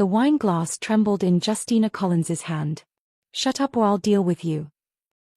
The wine glass trembled in Justina Collins's hand. "Shut up or I'll deal with you."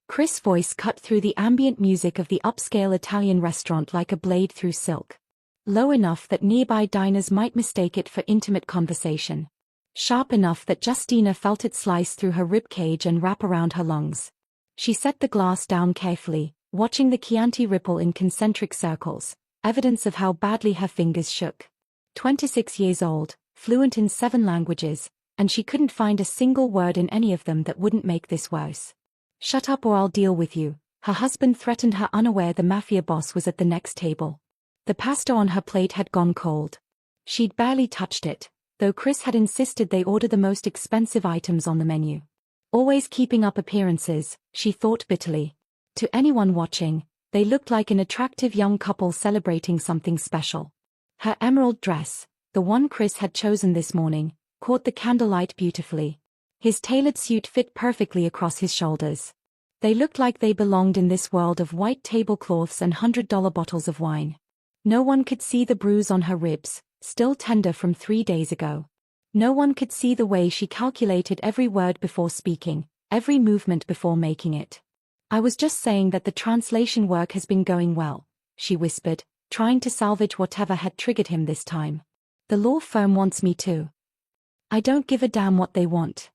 Chris' voice cut through the ambient music of the upscale Italian restaurant like a blade through silk. Low enough that nearby diners might mistake it for intimate conversation. Sharp enough that Justina felt it slice through her ribcage and wrap around her lungs. She set the glass down carefully, watching the Chianti ripple in concentric circles, evidence of how badly her fingers shook. 26 years old, fluent in 7 languages, and she couldn't find a single word in any of them that wouldn't make this worse. "Shut up or I'll deal with you," her husband threatened her, unaware the Mafia boss was at the next table. The pasta on her plate had gone cold. She'd barely touched it, though Chris had insisted they order the most expensive items on the menu. Always keeping up appearances, she thought bitterly. To anyone watching, they looked like an attractive young couple celebrating something special. Her emerald dress, the one Chris had chosen this morning, caught the candlelight beautifully. His tailored suit fit perfectly across his shoulders. They looked like they belonged in this world of white tablecloths and $100 bottles of wine. No one could see the bruise on her ribs, still tender from 3 days ago. No one could see the way she calculated every word before speaking, every movement before making it. "I was just saying that the translation work has been going well," she whispered, trying to salvage whatever had triggered him this time. "The law firm wants me to. I don't give a damn what they want."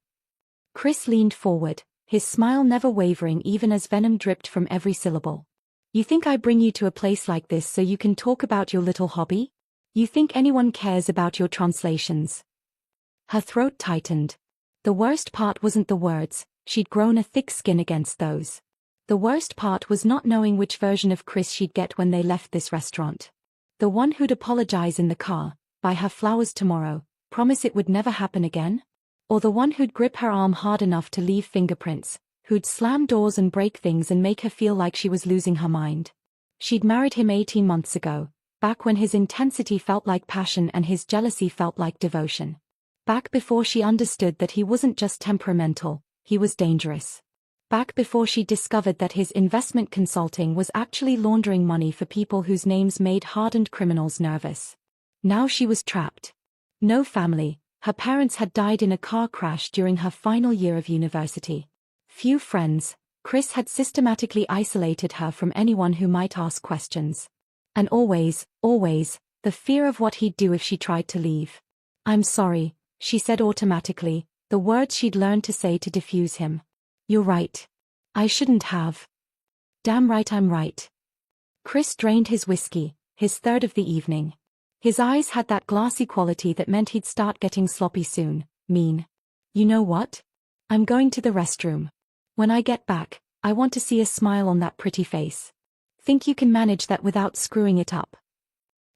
Chris leaned forward, his smile never wavering even as venom dripped from every syllable. "You think I bring you to a place like this so you can talk about your little hobby? You think anyone cares about your translations?" Her throat tightened. The worst part wasn't the words, she'd grown a thick skin against those. The worst part was not knowing which version of Chris she'd get when they left this restaurant. The one who'd apologize in the car, buy her flowers tomorrow, promise it would never happen again? Or the one who'd grip her arm hard enough to leave fingerprints, who'd slam doors and break things and make her feel like she was losing her mind. She'd married him 18 months ago, back when his intensity felt like passion and his jealousy felt like devotion. Back before she understood that he wasn't just temperamental, he was dangerous. Back before she discovered that his investment consulting was actually laundering money for people whose names made hardened criminals nervous. Now she was trapped. No family, her parents had died in a car crash during her final year of university. Few friends, Chris had systematically isolated her from anyone who might ask questions. And always, the fear of what he'd do if she tried to leave. "I'm sorry," she said automatically, the words she'd learned to say to defuse him. "You're right. I shouldn't have." "Damn right I'm right." Chris drained his whiskey, his third of the evening. His eyes had that glassy quality that meant he'd start getting sloppy soon. "Mean. You know what? I'm going to the restroom. When I get back, I want to see a smile on that pretty face. Think you can manage that without screwing it up?"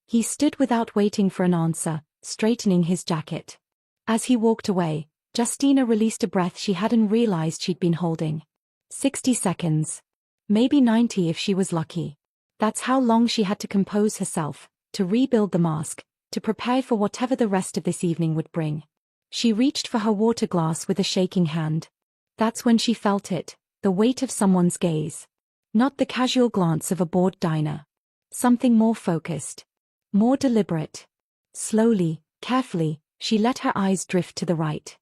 He stood without waiting for an answer, straightening his jacket. As he walked away, Justina released a breath she hadn't realized she'd been holding. 60 seconds. Maybe 90 if she was lucky. That's how long she had to compose herself, to rebuild the mask, to prepare for whatever the rest of this evening would bring. She reached for her water glass with a shaking hand. That's when she felt it, the weight of someone's gaze. Not the casual glance of a bored diner. Something more focused. More deliberate. Slowly, carefully, she let her eyes drift to the right.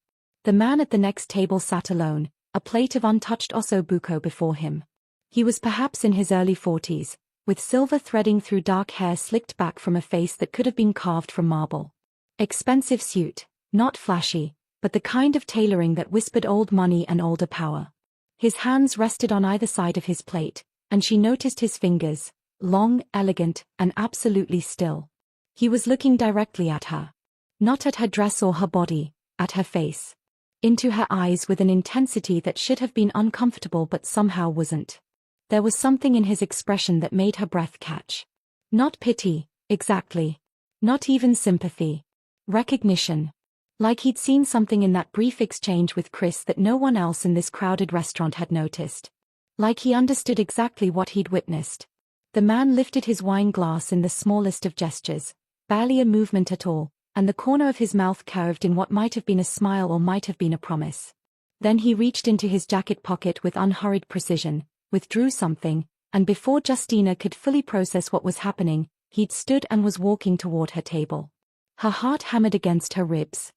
The man at the next table sat alone, a plate of untouched osso buco before him. He was perhaps in his early 40s, with silver threading through dark hair slicked back from a face that could have been carved from marble. Expensive suit, not flashy, but the kind of tailoring that whispered old money and older power. His hands rested on either side of his plate, and she noticed his fingers, long, elegant, and absolutely still. He was looking directly at her. Not at her dress or her body, at her face. Into her eyes with an intensity that should have been uncomfortable but somehow wasn't. There was something in his expression that made her breath catch. Not pity, exactly. Not even sympathy. Recognition. Like he'd seen something in that brief exchange with Chris that no one else in this crowded restaurant had noticed. Like he understood exactly what he'd witnessed. The man lifted his wine glass in the smallest of gestures, barely a movement at all, and the corner of his mouth curved in what might have been a smile or might have been a promise. Then he reached into his jacket pocket with unhurried precision, withdrew something, and before Justina could fully process what was happening, he'd stood and was walking toward her table. Her heart hammered against her ribs.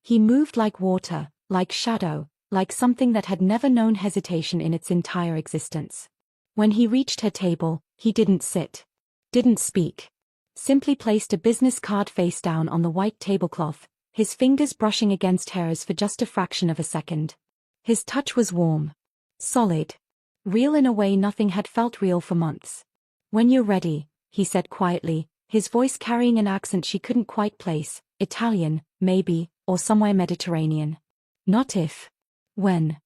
He moved like water, like shadow, like something that had never known hesitation in its entire existence. When he reached her table, he didn't sit. Didn't speak. Simply placed a business card face down on the white tablecloth, his fingers brushing against hers for just a fraction of a second. His touch was warm. Solid. Real in a way nothing had felt real for months. "When you're ready," he said quietly, his voice carrying an accent she couldn't quite place, Italian, maybe, or somewhere Mediterranean. Not if. When.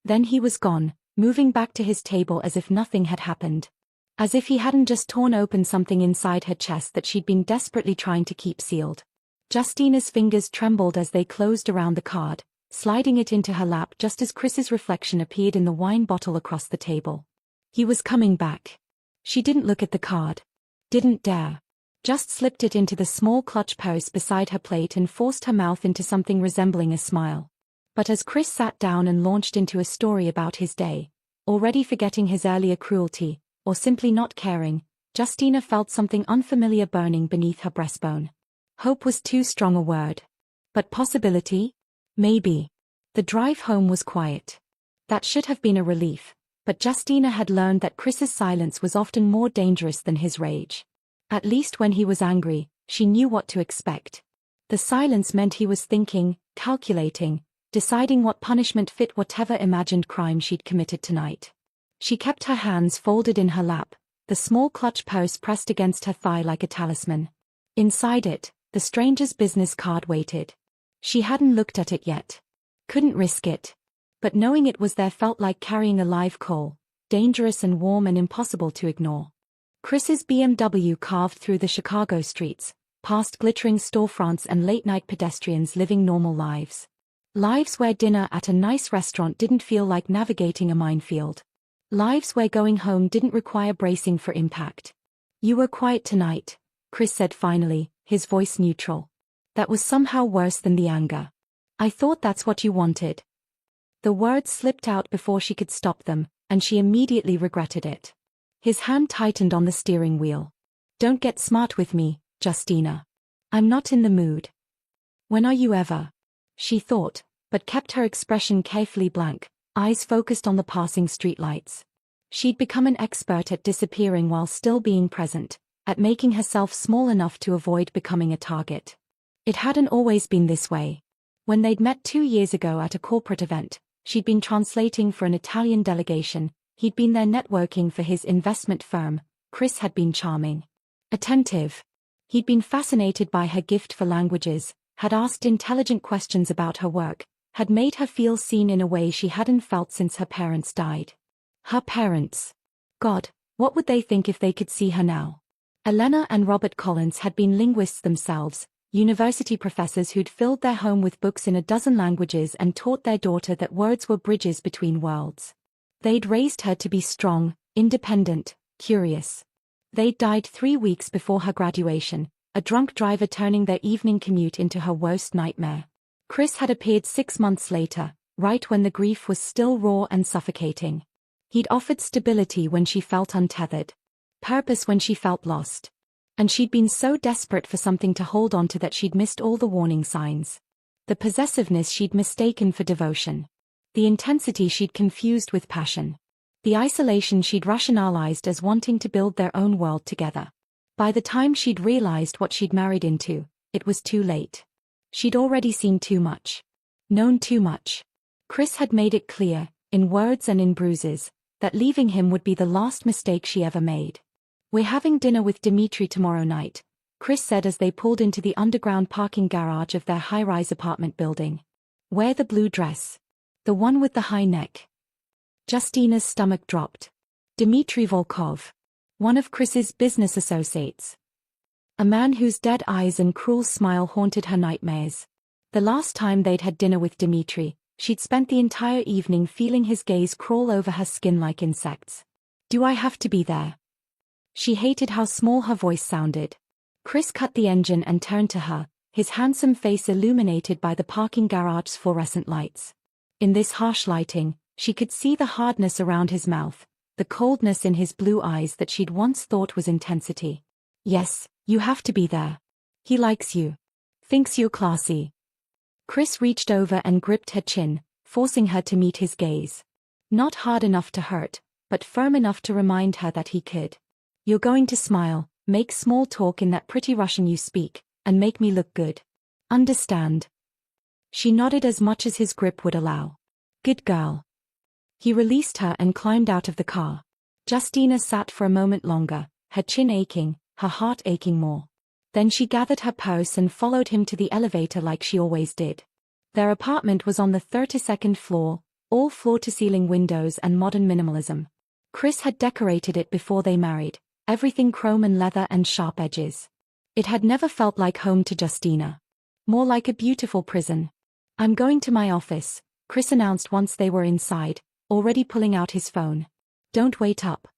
Then he was gone, moving back to his table as if nothing had happened. As if he hadn't just torn open something inside her chest that she'd been desperately trying to keep sealed. Justina's fingers trembled as they closed around the card, sliding it into her lap just as Chris's reflection appeared in the wine bottle across the table. He was coming back. She didn't look at the card. Didn't dare. Just slipped it into the small clutch purse beside her plate and forced her mouth into something resembling a smile. But as Chris sat down and launched into a story about his day, already forgetting his earlier cruelty, or simply not caring, Justina felt something unfamiliar burning beneath her breastbone. Hope was too strong a word. But possibility? Maybe. The drive home was quiet. That should have been a relief, but Justina had learned that Chris's silence was often more dangerous than his rage. At least when he was angry, she knew what to expect. The silence meant he was thinking, calculating, deciding what punishment fit whatever imagined crime she'd committed tonight. She kept her hands folded in her lap, the small clutch purse pressed against her thigh like a talisman. Inside it, the stranger's business card waited. She hadn't looked at it yet. Couldn't risk it. But knowing it was there felt like carrying a live coal, dangerous and warm and impossible to ignore. Chris's BMW carved through the Chicago streets, past glittering storefronts and late-night pedestrians living normal lives. Lives where dinner at a nice restaurant didn't feel like navigating a minefield. Lives where going home didn't require bracing for impact. "You were quiet tonight," Chris said finally, his voice neutral. That was somehow worse than the anger. "I thought that's what you wanted." The words slipped out before she could stop them, and she immediately regretted it. His hand tightened on the steering wheel. "Don't get smart with me, Justina. I'm not in the mood." "When are you ever?" she thought, but kept her expression carefully blank, eyes focused on the passing streetlights. She'd become an expert at disappearing while still being present, at making herself small enough to avoid becoming a target. It hadn't always been this way. When they'd met 2 years ago at a corporate event, she'd been translating for an Italian delegation, he'd been there networking for his investment firm. Chris had been charming. Attentive. He'd been fascinated by her gift for languages, had asked intelligent questions about her work, had made her feel seen in a way she hadn't felt since her parents died. Her parents. God, what would they think if they could see her now? Elena and Robert Collins had been linguists themselves, university professors who'd filled their home with books in a dozen languages and taught their daughter that words were bridges between worlds. They'd raised her to be strong, independent, curious. They'd died 3 weeks before her graduation, a drunk driver turning their evening commute into her worst nightmare. Chris had appeared 6 months later, right when the grief was still raw and suffocating. He'd offered stability when she felt untethered. Purpose when she felt lost. And she'd been so desperate for something to hold on to that she'd missed all the warning signs. The possessiveness she'd mistaken for devotion. The intensity she'd confused with passion. The isolation she'd rationalized as wanting to build their own world together. By the time she'd realized what she'd married into, it was too late. She'd already seen too much. Known too much. Chris had made it clear, in words and in bruises, that leaving him would be the last mistake she ever made. "We're having dinner with Dimitri tomorrow night," Chris said as they pulled into the underground parking garage of their high-rise apartment building. "Wear the blue dress. The one with the high neck." Justina's stomach dropped. Dmitry Volkov. One of Chris's business associates. A man whose dead eyes and cruel smile haunted her nightmares. The last time they'd had dinner with Dmitri, she'd spent the entire evening feeling his gaze crawl over her skin like insects. "Do I have to be there?" She hated how small her voice sounded. Chris cut the engine and turned to her, his handsome face illuminated by the parking garage's fluorescent lights. In this harsh lighting, she could see the hardness around his mouth, the coldness in his blue eyes that she'd once thought was intensity. "Yes, you have to be there. He likes you. Thinks you're classy." Chris reached over and gripped her chin, forcing her to meet his gaze. Not hard enough to hurt, but firm enough to remind her that he could. You're going to smile, make small talk in that pretty Russian you speak, and make me look good. Understand? She nodded as much as his grip would allow. Good girl. He released her and climbed out of the car. Justina sat for a moment longer, her chin aching, her heart aching more. Then she gathered her purse and followed him to the elevator like she always did. Their apartment was on the 32nd floor, all floor-to-ceiling windows and modern minimalism. Chris had decorated it before they married, everything chrome and leather and sharp edges. It had never felt like home to Justina. More like a beautiful prison. I'm going to my office, Chris announced once they were inside, already pulling out his phone. Don't wait up.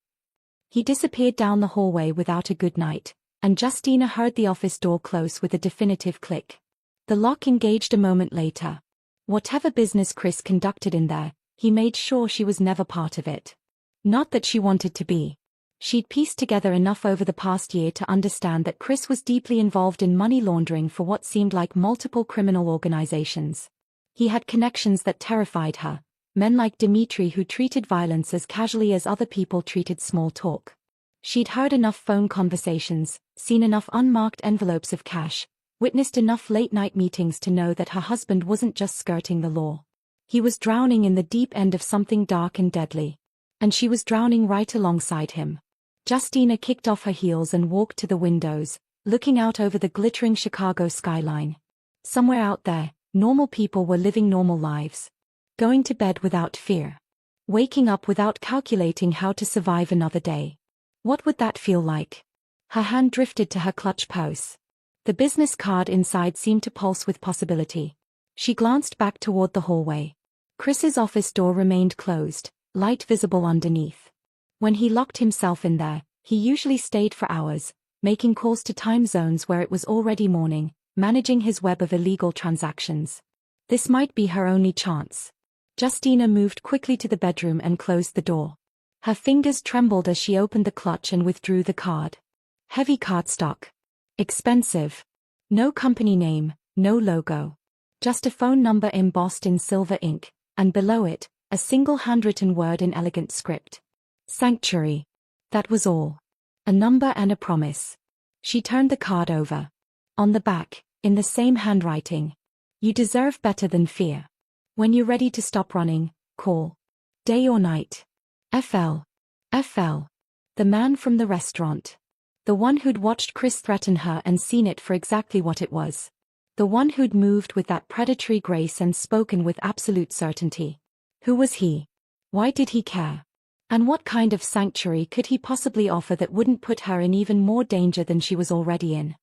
He disappeared down the hallway without a good night, and Justina heard the office door close with a definitive click. The lock engaged a moment later. Whatever business Chris conducted in there, he made sure she was never part of it. Not that she wanted to be. She'd pieced together enough over the past year to understand that Chris was deeply involved in money laundering for what seemed like multiple criminal organizations. He had connections that terrified her, men like Dmitri who treated violence as casually as other people treated small talk. She'd heard enough phone conversations, seen enough unmarked envelopes of cash, witnessed enough late-night meetings to know that her husband wasn't just skirting the law. He was drowning in the deep end of something dark and deadly. And she was drowning right alongside him. Justina kicked off her heels and walked to the windows, looking out over the glittering Chicago skyline. Somewhere out there, normal people were living normal lives. Going to bed without fear. Waking up without calculating how to survive another day. What would that feel like? Her hand drifted to her clutch purse. The business card inside seemed to pulse with possibility. She glanced back toward the hallway. Chris's office door remained closed, light visible underneath. When he locked himself in there, he usually stayed for hours, making calls to time zones where it was already morning, managing his web of illegal transactions. This might be her only chance. Justina moved quickly to the bedroom and closed the door. Her fingers trembled as she opened the clutch and withdrew the card. Heavy cardstock. Expensive. No company name, no logo. Just a phone number embossed in silver ink, and below it, a single handwritten word in elegant script. Sanctuary. That was all. A number and a promise. She turned the card over. On the back, in the same handwriting. You deserve better than fear. When you're ready to stop running, call. Day or night. FL. FL. The man from the restaurant. The one who'd watched Chris threaten her and seen it for exactly what it was. The one who'd moved with that predatory grace and spoken with absolute certainty. Who was he? Why did he care? And what kind of sanctuary could he possibly offer that wouldn't put her in even more danger than she was already in?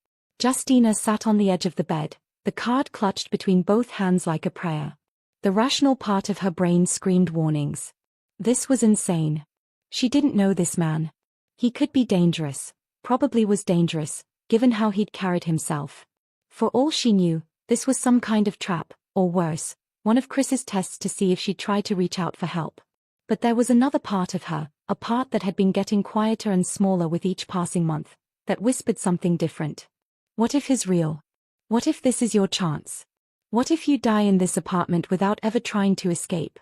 Justina sat on the edge of the bed, the card clutched between both hands like a prayer. The rational part of her brain screamed warnings. This was insane. She didn't know this man. He could be dangerous, probably was dangerous, given how he'd carried himself. For all she knew, this was some kind of trap, or worse, one of Chris's tests to see if she'd try to reach out for help. But there was another part of her, a part that had been getting quieter and smaller with each passing month, that whispered something different. What if he's real? What if this is your chance? What if you die in this apartment without ever trying to escape?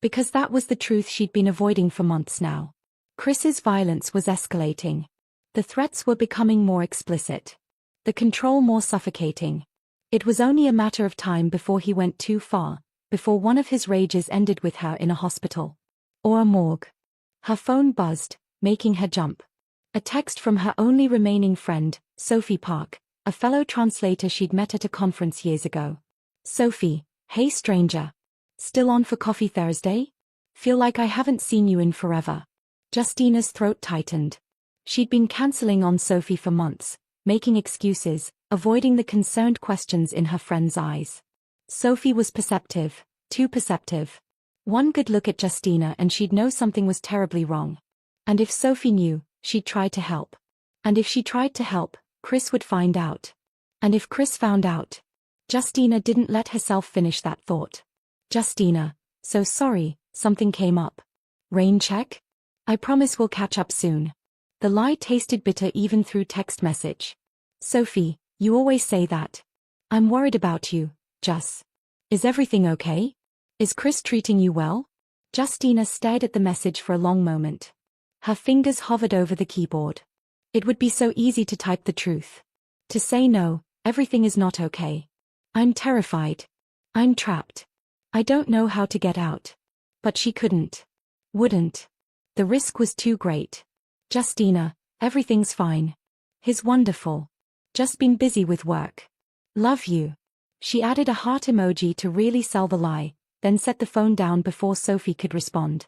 Because that was the truth she'd been avoiding for months now. Chris's violence was escalating. The threats were becoming more explicit. The control more suffocating. It was only a matter of time before he went too far, before one of his rages ended with her in a hospital. Or a morgue. Her phone buzzed, making her jump. A text from her only remaining friend, Sophie Park, a fellow translator she'd met at a conference years ago. Sophie, hey stranger. Still on for coffee Thursday? Feel like I haven't seen you in forever. Justina's throat tightened. She'd been canceling on Sophie for months, making excuses, avoiding the concerned questions in her friend's eyes. Sophie was perceptive, too perceptive. One good look at Justina and she'd know something was terribly wrong. And if Sophie knew, she'd try to help. And if she tried to help, Chris would find out. And if Chris found out. Justina didn't let herself finish that thought. Justina, so sorry, something came up. Rain check? I promise we'll catch up soon. The lie tasted bitter even through text message. Sophie, you always say that. I'm worried about you, Jus. Is everything okay? Is Chris treating you well? Justina stared at the message for a long moment. Her fingers hovered over the keyboard. It would be so easy to type the truth. To say no, everything is not okay. I'm terrified. I'm trapped. I don't know how to get out. But she couldn't. Wouldn't. The risk was too great. Justina, everything's fine. He's wonderful. Just been busy with work. Love you. She added a heart emoji to really sell the lie, then set the phone down before Sophie could respond.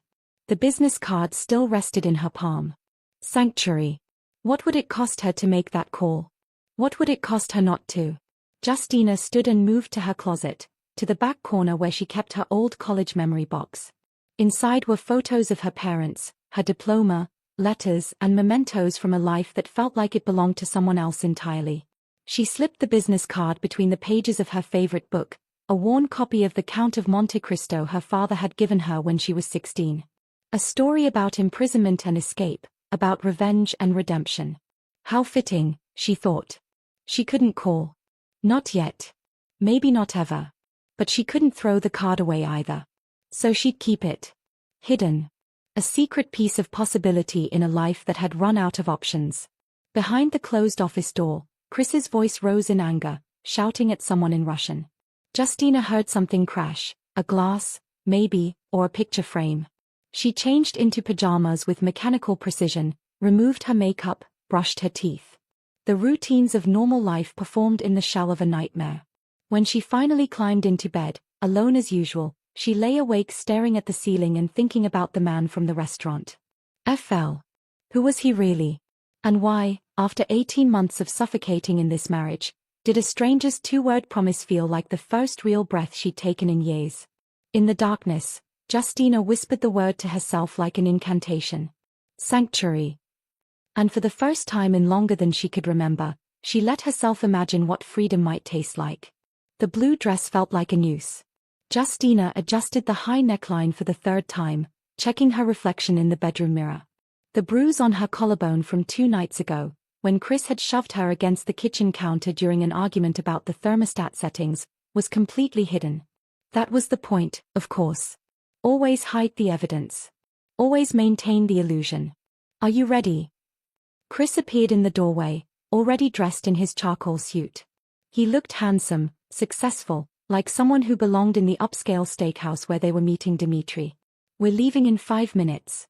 The business card still rested in her palm. Sanctuary. What would it cost her to make that call? What would it cost her not to? Justina stood and moved to her closet, to the back corner where she kept her old college memory box. Inside were photos of her parents, her diploma, letters, and mementos from a life that felt like it belonged to someone else entirely. She slipped the business card between the pages of her favorite book, a worn copy of The Count of Monte Cristo her father had given her when she was 16. A story about imprisonment and escape, about revenge and redemption. How fitting, she thought. She couldn't call. Not yet. Maybe not ever. But she couldn't throw the card away either. So she'd keep it. Hidden. A secret piece of possibility in a life that had run out of options. Behind the closed office door, Chris's voice rose in anger, shouting at someone in Russian. Justina heard something crash, a glass, maybe, or a picture frame. She changed into pajamas with mechanical precision, removed her makeup, brushed her teeth. The routines of normal life performed in the shell of a nightmare. When she finally climbed into bed, alone as usual, she lay awake staring at the ceiling and thinking about the man from the restaurant. FL. Who was he really? And why, after 18 months of suffocating in this marriage, did a stranger's two-word promise feel like the first real breath she'd taken in years? In the darkness, Justina whispered the word to herself like an incantation. Sanctuary. And for the first time in longer than she could remember, she let herself imagine what freedom might taste like. The blue dress felt like a noose. Justina adjusted the high neckline for the third time, checking her reflection in the bedroom mirror. The bruise on her collarbone from 2 nights ago, when Chris had shoved her against the kitchen counter during an argument about the thermostat settings, was completely hidden. That was the point, of course. Always hide the evidence. Always maintain the illusion. Are you ready? Chris appeared in the doorway, already dressed in his charcoal suit. He looked handsome, successful, like someone who belonged in the upscale steakhouse where they were meeting Dimitri. We're leaving in 5 minutes.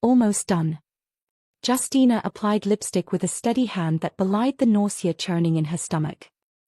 Almost done. Justina applied lipstick with a steady hand that belied the nausea churning in her stomach.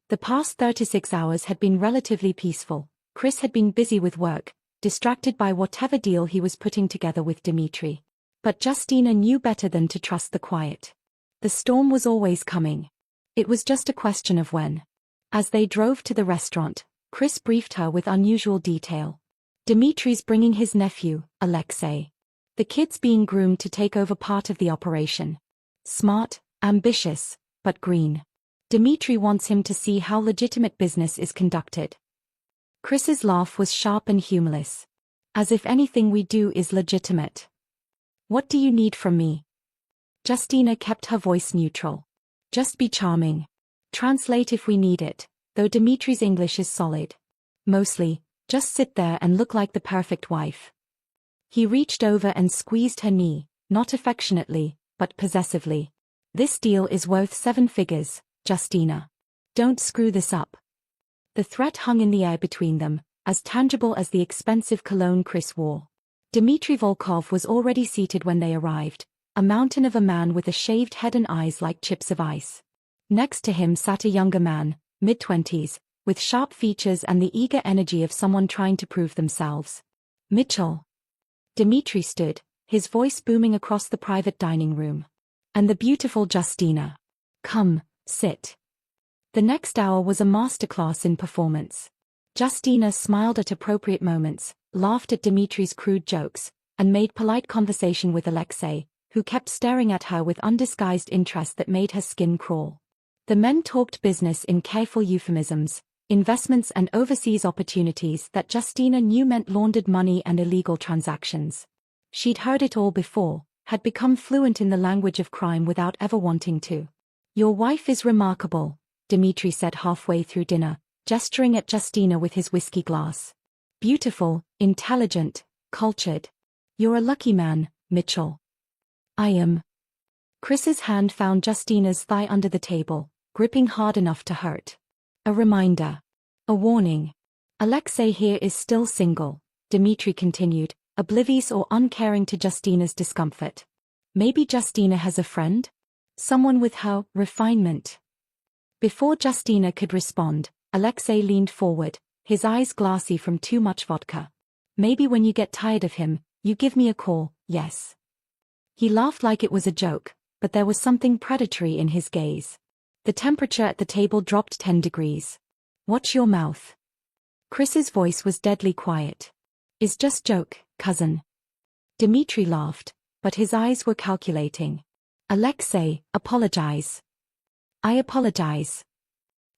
The past 36 hours had been relatively peaceful. Chris had been busy with work, distracted by whatever deal he was putting together with Dimitri. But Justina knew better than to trust the quiet. The storm was always coming. It was just a question of when. As they drove to the restaurant, Chris briefed her with unusual detail. Dimitri's bringing his nephew, Alexei. The kid's being groomed to take over part of the operation. Smart, ambitious, but green. Dimitri wants him to see how legitimate business is conducted. Chris's laugh was sharp and humorless. As if anything we do is legitimate. What do you need from me? Justina kept her voice neutral. Just be charming. Translate if we need it, though Dimitri's English is solid. Mostly, just sit there and look like the perfect wife. He reached over and squeezed her knee, not affectionately, but possessively. This deal is worth 7 figures, Justina. Don't screw this up. The threat hung in the air between them, as tangible as the expensive cologne Chris wore. Dmitri Volkov was already seated when they arrived, a mountain of a man with a shaved head and eyes like chips of ice. Next to him sat a younger man, mid-20s, with sharp features and the eager energy of someone trying to prove themselves. Mitchell. Dmitri stood, his voice booming across the private dining room. And the beautiful Justina. Come, sit. The next hour was a masterclass in performance. Justina smiled at appropriate moments, laughed at Dimitri's crude jokes, and made polite conversation with Alexei, who kept staring at her with undisguised interest that made her skin crawl. The men talked business in careful euphemisms, investments and overseas opportunities that Justina knew meant laundered money and illegal transactions. She'd heard it all before, had become fluent in the language of crime without ever wanting to. Your wife is remarkable, Dimitri said halfway through dinner, gesturing at Justina with his whiskey glass. Beautiful, intelligent, cultured. You're a lucky man, Mitchell. I am. Chris's hand found Justina's thigh under the table, gripping hard enough to hurt. A reminder. A warning. Alexei here is still single, Dmitri continued, oblivious or uncaring to Justina's discomfort. Maybe Justina has a friend? Someone with her refinement. Before Justina could respond, Alexei leaned forward, his eyes glassy from too much vodka. Maybe when you get tired of him, you give me a call, yes. He laughed like it was a joke, but there was something predatory in his gaze. The temperature at the table dropped 10 degrees. Watch your mouth. Chris's voice was deadly quiet. It's just joke, cousin. Dmitri laughed, but his eyes were calculating. Alexei, apologize. I apologize.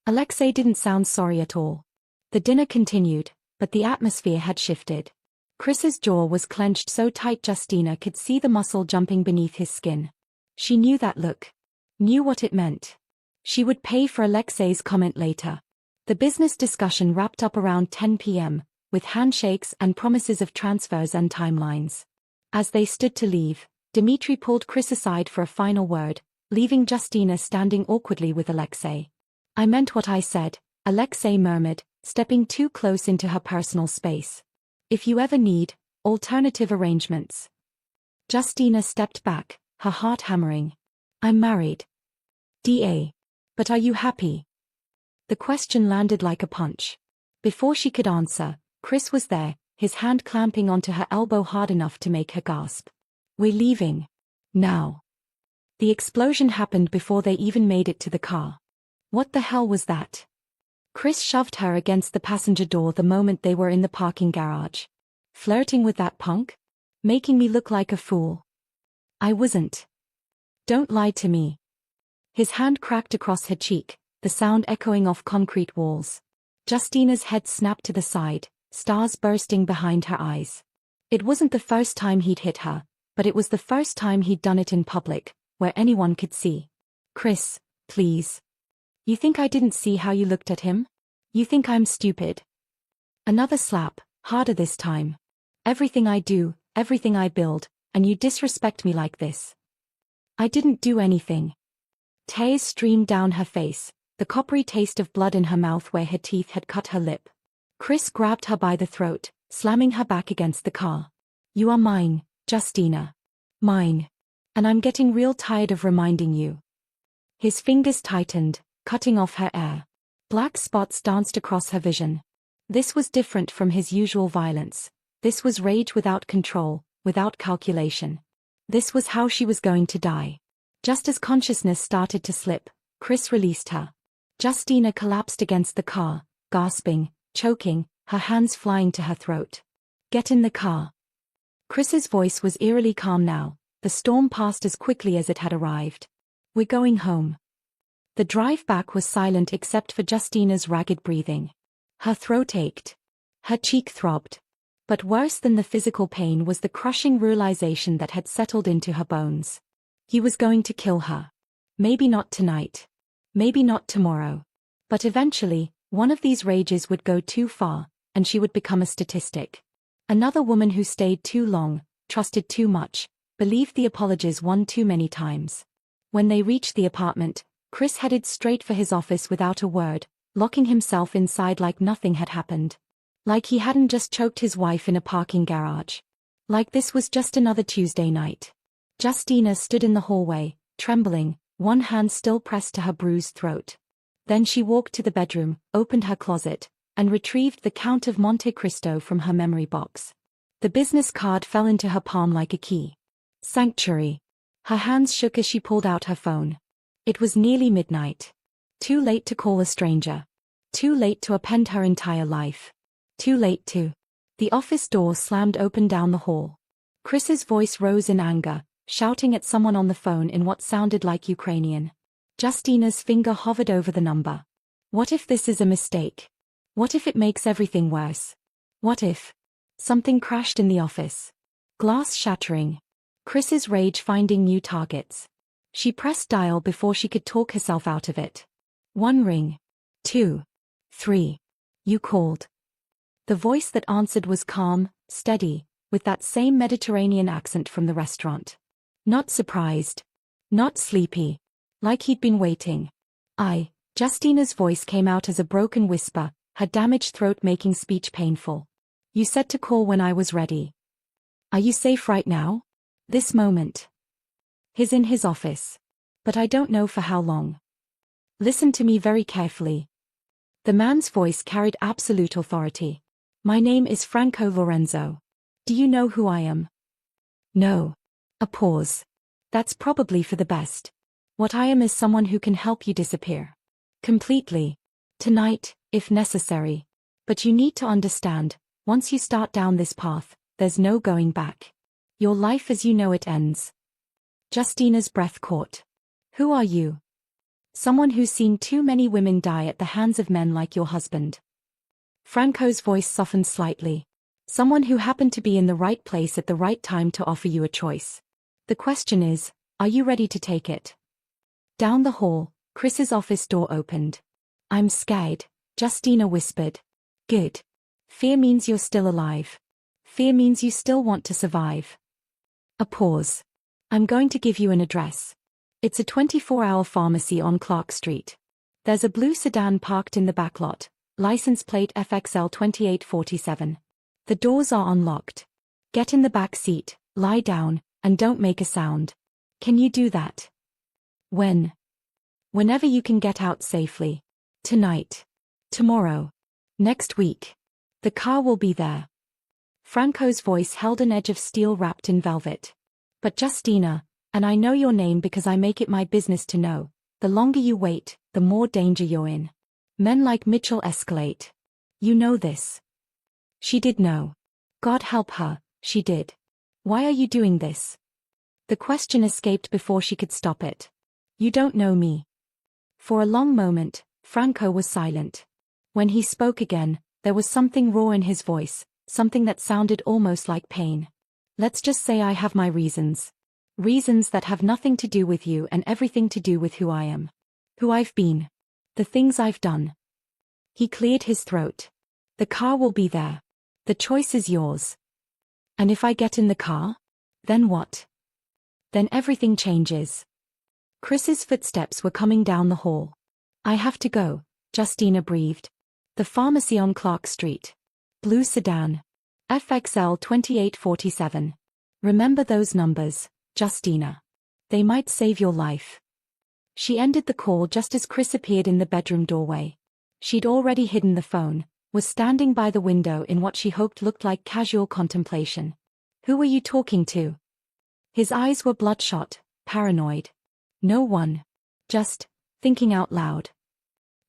Alexei didn't sound sorry at all. The dinner continued, but the atmosphere had shifted. Chris's jaw was clenched so tight Justina could see the muscle jumping beneath his skin. She knew that look. Knew what it meant. She would pay for Alexei's comment later. The business discussion wrapped up around 10 p.m., with handshakes and promises of transfers and timelines. As they stood to leave, Dmitri pulled Chris aside for a final word, leaving Justina standing awkwardly with Alexei. I meant what I said, Alexei murmured, stepping too close into her personal space. If you ever need alternative arrangements. Justina stepped back, her heart hammering. I'm married. Da. But are you happy? The question landed like a punch. Before she could answer, Chris was there, his hand clamping onto her elbow hard enough to make her gasp. We're leaving. Now. The explosion happened before they even made it to the car. What the hell was that? Chris shoved her against the passenger door the moment they were in the parking garage. Flirting with that punk? Making me look like a fool. I wasn't. Don't lie to me. His hand cracked across her cheek, the sound echoing off concrete walls. Justina's head snapped to the side, stars bursting behind her eyes. It wasn't the first time he'd hit her, but it was the first time he'd done it in public, where anyone could see. Chris, please. You think I didn't see how you looked at him? You think I'm stupid? Another slap, harder this time. Everything I do, everything I build, and you disrespect me like this. I didn't do anything. Tears streamed down her face, the coppery taste of blood in her mouth where her teeth had cut her lip. Chris grabbed her by the throat, slamming her back against the car. You are mine, Justina. Mine. And I'm getting real tired of reminding you. His fingers tightened, cutting off her air. Black spots danced across her vision. This was different from his usual violence. This was rage without control, without calculation. This was how she was going to die. Just as consciousness started to slip, Chris released her. Justina collapsed against the car, gasping, choking, her hands flying to her throat. Get in the car. Chris's voice was eerily calm now. The storm passed as quickly as it had arrived. We're going home. The drive back was silent except for Justina's ragged breathing. Her throat ached. Her cheek throbbed. But worse than the physical pain was the crushing realization that had settled into her bones. He was going to kill her. Maybe not tonight. Maybe not tomorrow. But eventually, one of these rages would go too far, and she would become a statistic. Another woman who stayed too long, trusted too much, believed the apologies one too many times. When they reached the apartment, Chris headed straight for his office without a word, locking himself inside like nothing had happened. Like he hadn't just choked his wife in a parking garage. Like this was just another Tuesday night. Justina stood in the hallway, trembling, one hand still pressed to her bruised throat. Then she walked to the bedroom, opened her closet, and retrieved the Count of Monte Cristo from her memory box. The business card fell into her palm like a key. Sanctuary. Her hands shook as she pulled out her phone. It was nearly midnight. Too late to call a stranger. Too late to append her entire life. Too late to. The office door slammed open down the hall. Chris's voice rose in anger, shouting at someone on the phone in what sounded like Ukrainian. Justina's finger hovered over the number. What if this is a mistake? What if it makes everything worse? What if something crashed in the office? Glass shattering. Chris's rage finding new targets. She pressed dial before she could talk herself out of it. 1 ring. 2. 3. You called. The voice that answered was calm, steady, with that same Mediterranean accent from the restaurant. Not surprised. Not sleepy. Like he'd been waiting. Justina's voice came out as a broken whisper, her damaged throat making speech painful. You said to call when I was ready. Are you safe right now? This moment. He's in his office. But I don't know for how long. Listen to me very carefully. The man's voice carried absolute authority. My name is Franco Lorenzo. Do you know who I am? No. A pause. That's probably for the best. What I am is someone who can help you disappear. Completely. Tonight, if necessary. But you need to understand, once you start down this path, there's no going back. Your life as you know it ends. Justina's breath caught. Who are you? Someone who's seen too many women die at the hands of men like your husband. Franco's voice softened slightly. Someone who happened to be in the right place at the right time to offer you a choice. The question is, are you ready to take it? Down the hall, Chris's office door opened. I'm scared, Justina whispered. Good. Fear means you're still alive. Fear means you still want to survive. A pause. I'm going to give you an address. It's a 24-hour pharmacy on Clark Street. There's a blue sedan parked in the back lot, license plate FXL 2847. The doors are unlocked. Get in the back seat, lie down, and don't make a sound. Can you do that? Whenever you can get out safely. Tonight. Tomorrow. Next week. The car will be there. Franco's voice held an edge of steel wrapped in velvet. But Justina, and I know your name because I make it my business to know, the longer you wait, the more danger you're in. Men like Mitchell escalate. You know this. She did know. God help her, she did. Why are you doing this? The question escaped before she could stop it. You don't know me. For a long moment, Franco was silent. When he spoke again, there was something raw in his voice, something that sounded almost like pain. Let's just say I have my reasons. Reasons that have nothing to do with you and everything to do with who I am. Who I've been. The things I've done. He cleared his throat. The car will be there. The choice is yours. And if I get in the car? Then what? Then everything changes. Chris's footsteps were coming down the hall. I have to go, Justina breathed. The pharmacy on Clark Street. Blue sedan. FXL 2847. Remember those numbers, Justina. They might save your life. She ended the call just as Chris appeared in the bedroom doorway. She'd already hidden the phone, was standing by the window in what she hoped looked like casual contemplation. Who were you talking to? His eyes were bloodshot, paranoid. No one. Just, thinking out loud.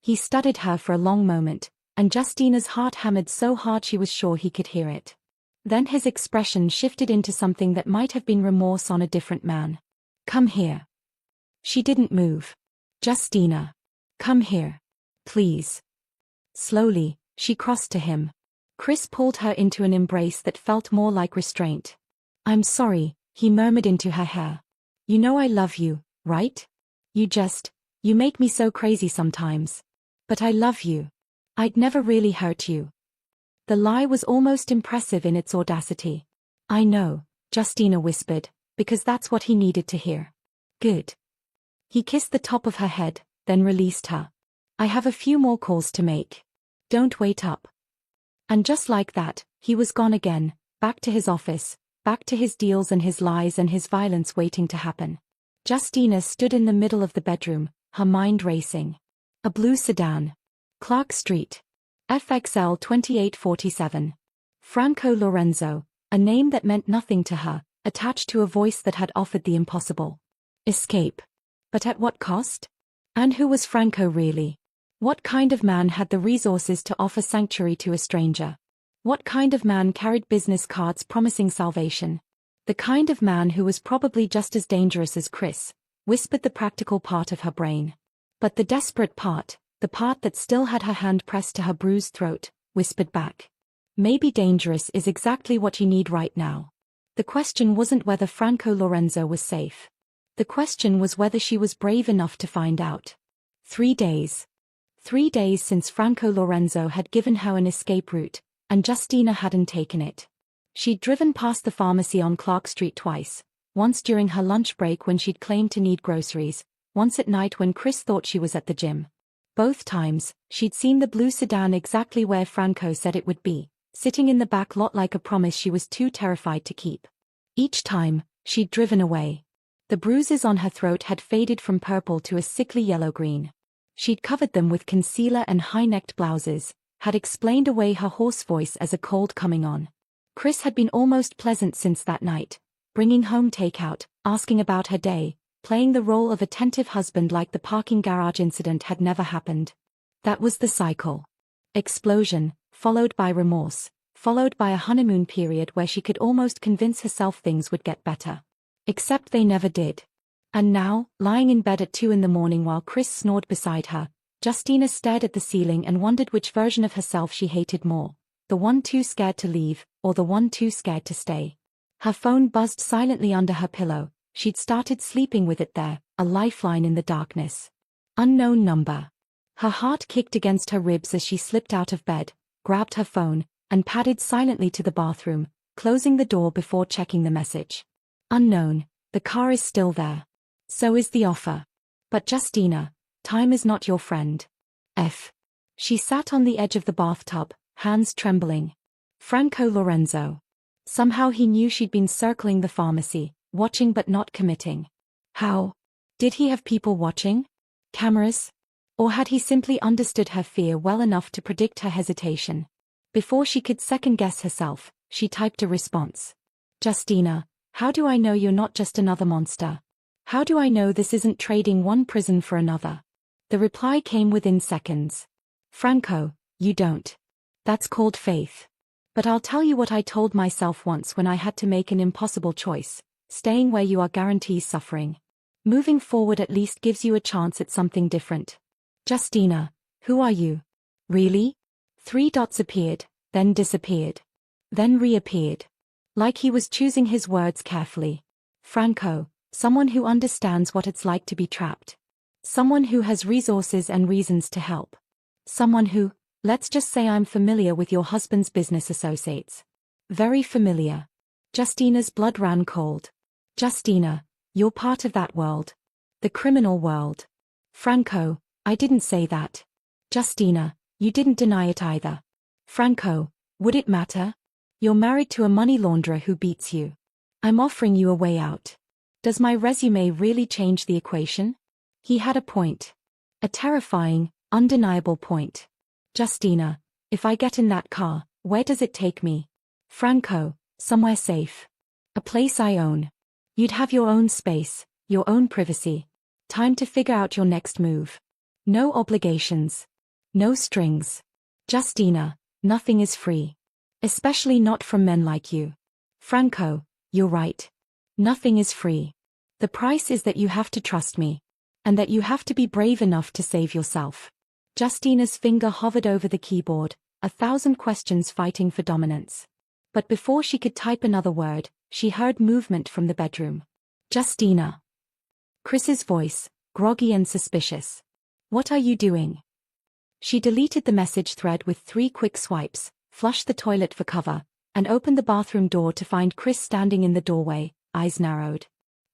He studied her for a long moment, and Justina's heart hammered so hard she was sure he could hear it. Then his expression shifted into something that might have been remorse on a different man. Come here. She didn't move. Justina. Come here. Please. Slowly, she crossed to him. Chris pulled her into an embrace that felt more like restraint. I'm sorry, he murmured into her hair. You know I love you, right? You make me so crazy sometimes. But I love you. I'd never really hurt you. The lie was almost impressive in its audacity. I know, Justina whispered, because that's what he needed to hear. Good. He kissed the top of her head, then released her. I have a few more calls to make. Don't wait up. And just like that, he was gone again, back to his office, back to his deals and his lies and his violence waiting to happen. Justina stood in the middle of the bedroom, her mind racing. A blue sedan. Clark Street. FXL 2847. Franco Lorenzo, a name that meant nothing to her, attached to a voice that had offered the impossible. Escape. But at what cost? And who was Franco really? What kind of man had the resources to offer sanctuary to a stranger? What kind of man carried business cards promising salvation? The kind of man who was probably just as dangerous as Chris, whispered the practical part of her brain. But the desperate part, the part that still had her hand pressed to her bruised throat, whispered back. Maybe dangerous is exactly what you need right now. The question wasn't whether Franco Lorenzo was safe. The question was whether she was brave enough to find out. 3 days. 3 days since Franco Lorenzo had given her an escape route, and Justina hadn't taken it. She'd driven past the pharmacy on Clark Street twice, once during her lunch break when she'd claimed to need groceries, once at night when Chris thought she was at the gym. Both times, she'd seen the blue sedan exactly where Franco said it would be, sitting in the back lot like a promise she was too terrified to keep. Each time, she'd driven away. The bruises on her throat had faded from purple to a sickly yellow-green. She'd covered them with concealer and high-necked blouses, had explained away her hoarse voice as a cold coming on. Chris had been almost pleasant since that night, bringing home takeout, asking about her day, playing the role of attentive husband like the parking garage incident had never happened. That was the cycle. Explosion, followed by remorse, followed by a honeymoon period where she could almost convince herself things would get better. Except they never did. And now, lying in bed at 2 in the morning while Chris snored beside her, Justina stared at the ceiling and wondered which version of herself she hated more, the one too scared to leave, or the one too scared to stay. Her phone buzzed silently under her pillow. She'd started sleeping with it there, a lifeline in the darkness. Unknown number. Her heart kicked against her ribs as she slipped out of bed, grabbed her phone, and padded silently to the bathroom, closing the door before checking the message. Unknown, the car is still there. So is the offer. But Justina, time is not your friend. F. She sat on the edge of the bathtub, hands trembling. Franco Lorenzo. Somehow he knew she'd been circling the pharmacy, watching but not committing. How? Did he have people watching? Cameras? Or had he simply understood her fear well enough to predict her hesitation? Before she could second-guess herself, she typed a response. Justina, how do I know you're not just another monster? How do I know this isn't trading one prison for another? The reply came within seconds. Franco, you don't. That's called faith. But I'll tell you what I told myself once when I had to make an impossible choice. Staying where you are guarantees suffering. Moving forward at least gives you a chance at something different. Justina, who are you? Really? 3 dots appeared, then disappeared. Then reappeared. Like he was choosing his words carefully. Franco, someone who understands what it's like to be trapped. Someone who has resources and reasons to help. Someone who, let's just say I'm familiar with your husband's business associates. Very familiar. Justina's blood ran cold. Justina, you're part of that world. The criminal world. Franco, I didn't say that. Justina, you didn't deny it either. Franco, would it matter? You're married to a money launderer who beats you. I'm offering you a way out. Does my resume really change the equation? He had a point. A terrifying, undeniable point. Justina, if I get in that car, where does it take me? Franco, somewhere safe. A place I own. You'd have your own space, your own privacy. Time to figure out your next move. No obligations. No strings. Justina, nothing is free. Especially not from men like you. Franco, you're right. Nothing is free. The price is that you have to trust me. And that you have to be brave enough to save yourself. Justina's finger hovered over the keyboard, 1,000 questions fighting for dominance. But before she could type another word, she heard movement from the bedroom. Justina. Chris's voice, groggy and suspicious. What are you doing? She deleted the message thread with 3 quick swipes, flushed the toilet for cover, and opened the bathroom door to find Chris standing in the doorway, eyes narrowed.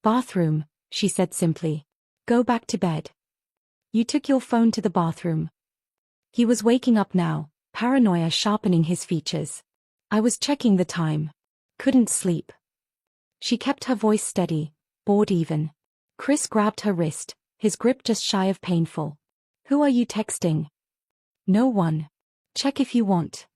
Bathroom, she said simply. Go back to bed. You took your phone to the bathroom. He was waking up now, paranoia sharpening his features. I was checking the time. Couldn't sleep. She kept her voice steady, bored even. Chris grabbed her wrist, his grip just shy of painful. Who are you texting? No one. Check if you want.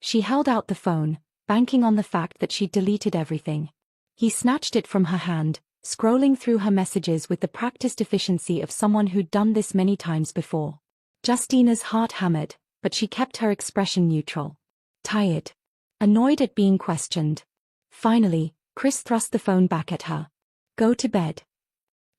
She held out the phone, banking on the fact that she'd deleted everything. He snatched it from her hand, scrolling through her messages with the practiced efficiency of someone who'd done this many times before. Justina's heart hammered, but she kept her expression neutral. Tired. Annoyed at being questioned. Finally, Chris thrust the phone back at her. Go to bed.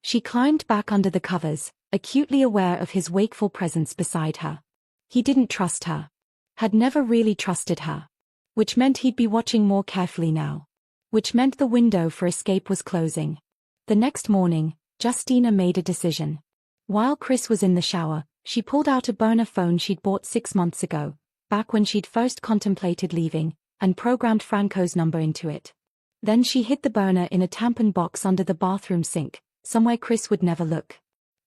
She climbed back under the covers, acutely aware of his wakeful presence beside her. He didn't trust her. Had never really trusted her. Which meant he'd be watching more carefully now. Which meant the window for escape was closing. The next morning, Justina made a decision. While Chris was in the shower, She pulled out a burner phone she'd bought 6 months ago, back when she'd first contemplated leaving, and programmed Franco's number into it. Then she hid the burner in a tampon box under the bathroom sink, somewhere Chris would never look.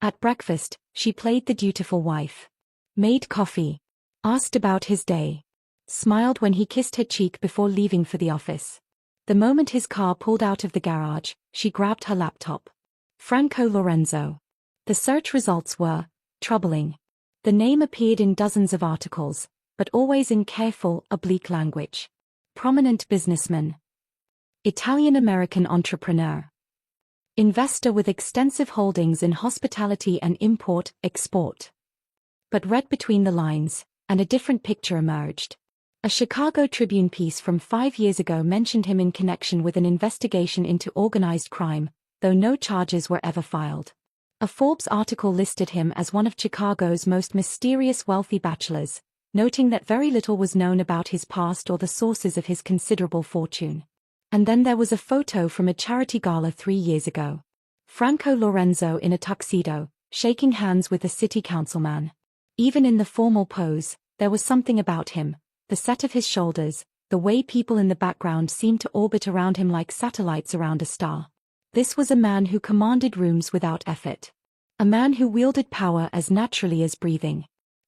At breakfast, she played the dutiful wife. Made coffee. Asked about his day. Smiled when he kissed her cheek before leaving for the office. The moment his car pulled out of the garage, she grabbed her laptop. Franco Lorenzo. The search results were troubling. The name appeared in dozens of articles, but always in careful, oblique language. Prominent businessman. Italian-American entrepreneur. Investor with extensive holdings in hospitality and import-export. But read between the lines, and a different picture emerged. A Chicago Tribune piece from 5 years ago mentioned him in connection with an investigation into organized crime, though no charges were ever filed. A Forbes article listed him as one of Chicago's most mysterious wealthy bachelors, noting that very little was known about his past or the sources of his considerable fortune. And then there was a photo from a charity gala 3 years ago. Franco Lorenzo in a tuxedo, shaking hands with a city councilman. Even in the formal pose, there was something about him, the set of his shoulders, the way people in the background seemed to orbit around him like satellites around a star. This was a man who commanded rooms without effort. A man who wielded power as naturally as breathing.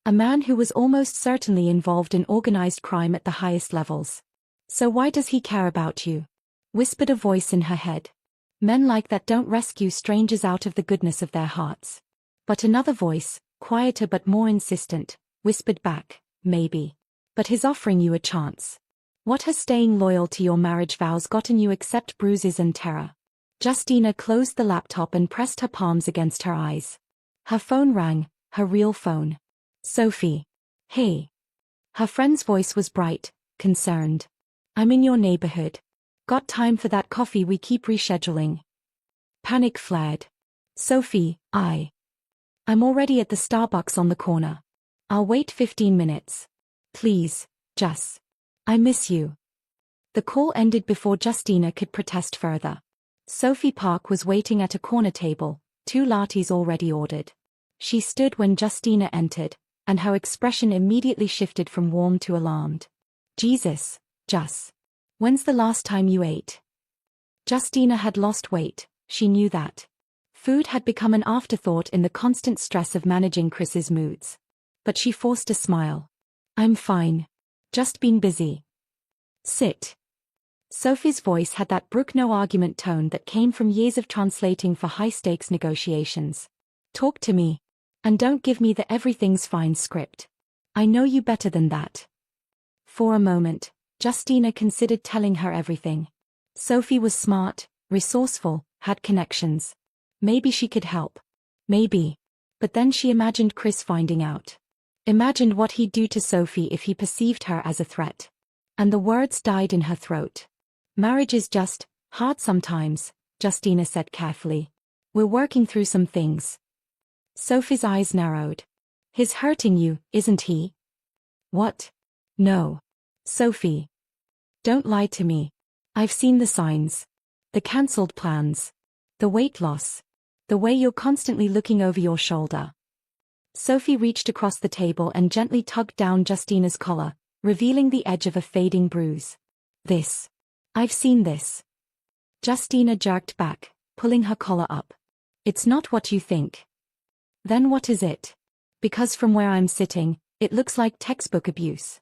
A man who was almost certainly involved in organized crime at the highest levels. So why does he care about you? Whispered a voice in her head. Men like that don't rescue strangers out of the goodness of their hearts. But another voice, quieter but more insistent, whispered back, maybe. But he's offering you a chance. What has staying loyal to your marriage vows gotten you except bruises and terror? Justina closed the laptop and pressed her palms against her eyes. Her phone rang, her real phone. Sophie. Hey. Her friend's voice was bright, concerned. I'm in your neighborhood. Got time for that coffee we keep rescheduling? Panic flared. Sophie, I'm already at the Starbucks on the corner. I'll wait 15 minutes. Please, Jus. I miss you. The call ended before Justina could protest further. Sophie Park was waiting at a corner table, 2 lattes already ordered. She stood when Justina entered, and her expression immediately shifted from warm to alarmed. Jesus, Jus. When's the last time you ate? Justina had lost weight, she knew that. Food had become an afterthought in the constant stress of managing Chris's moods. But she forced a smile. I'm fine. Just been busy. Sit. Sophie's voice had that brook no argument tone that came from years of translating for high-stakes negotiations. Talk to me. And don't give me the everything's fine script. I know you better than that. For a moment, Justina considered telling her everything. Sophie was smart, resourceful, had connections. Maybe she could help. Maybe. But then she imagined Chris finding out. Imagined what he'd do to Sophie if he perceived her as a threat. And the words died in her throat. Marriage is just hard sometimes, Justina said carefully. We're working through some things. Sophie's eyes narrowed. He's hurting you, isn't he? What? No. Sophie. Don't lie to me. I've seen the signs. The cancelled plans. The weight loss. The way you're constantly looking over your shoulder. Sophie reached across the table and gently tugged down Justina's collar, revealing the edge of a fading bruise. This. I've seen this. Justina jerked back, pulling her collar up. It's not what you think. Then what is it? Because from where I'm sitting, it looks like textbook abuse.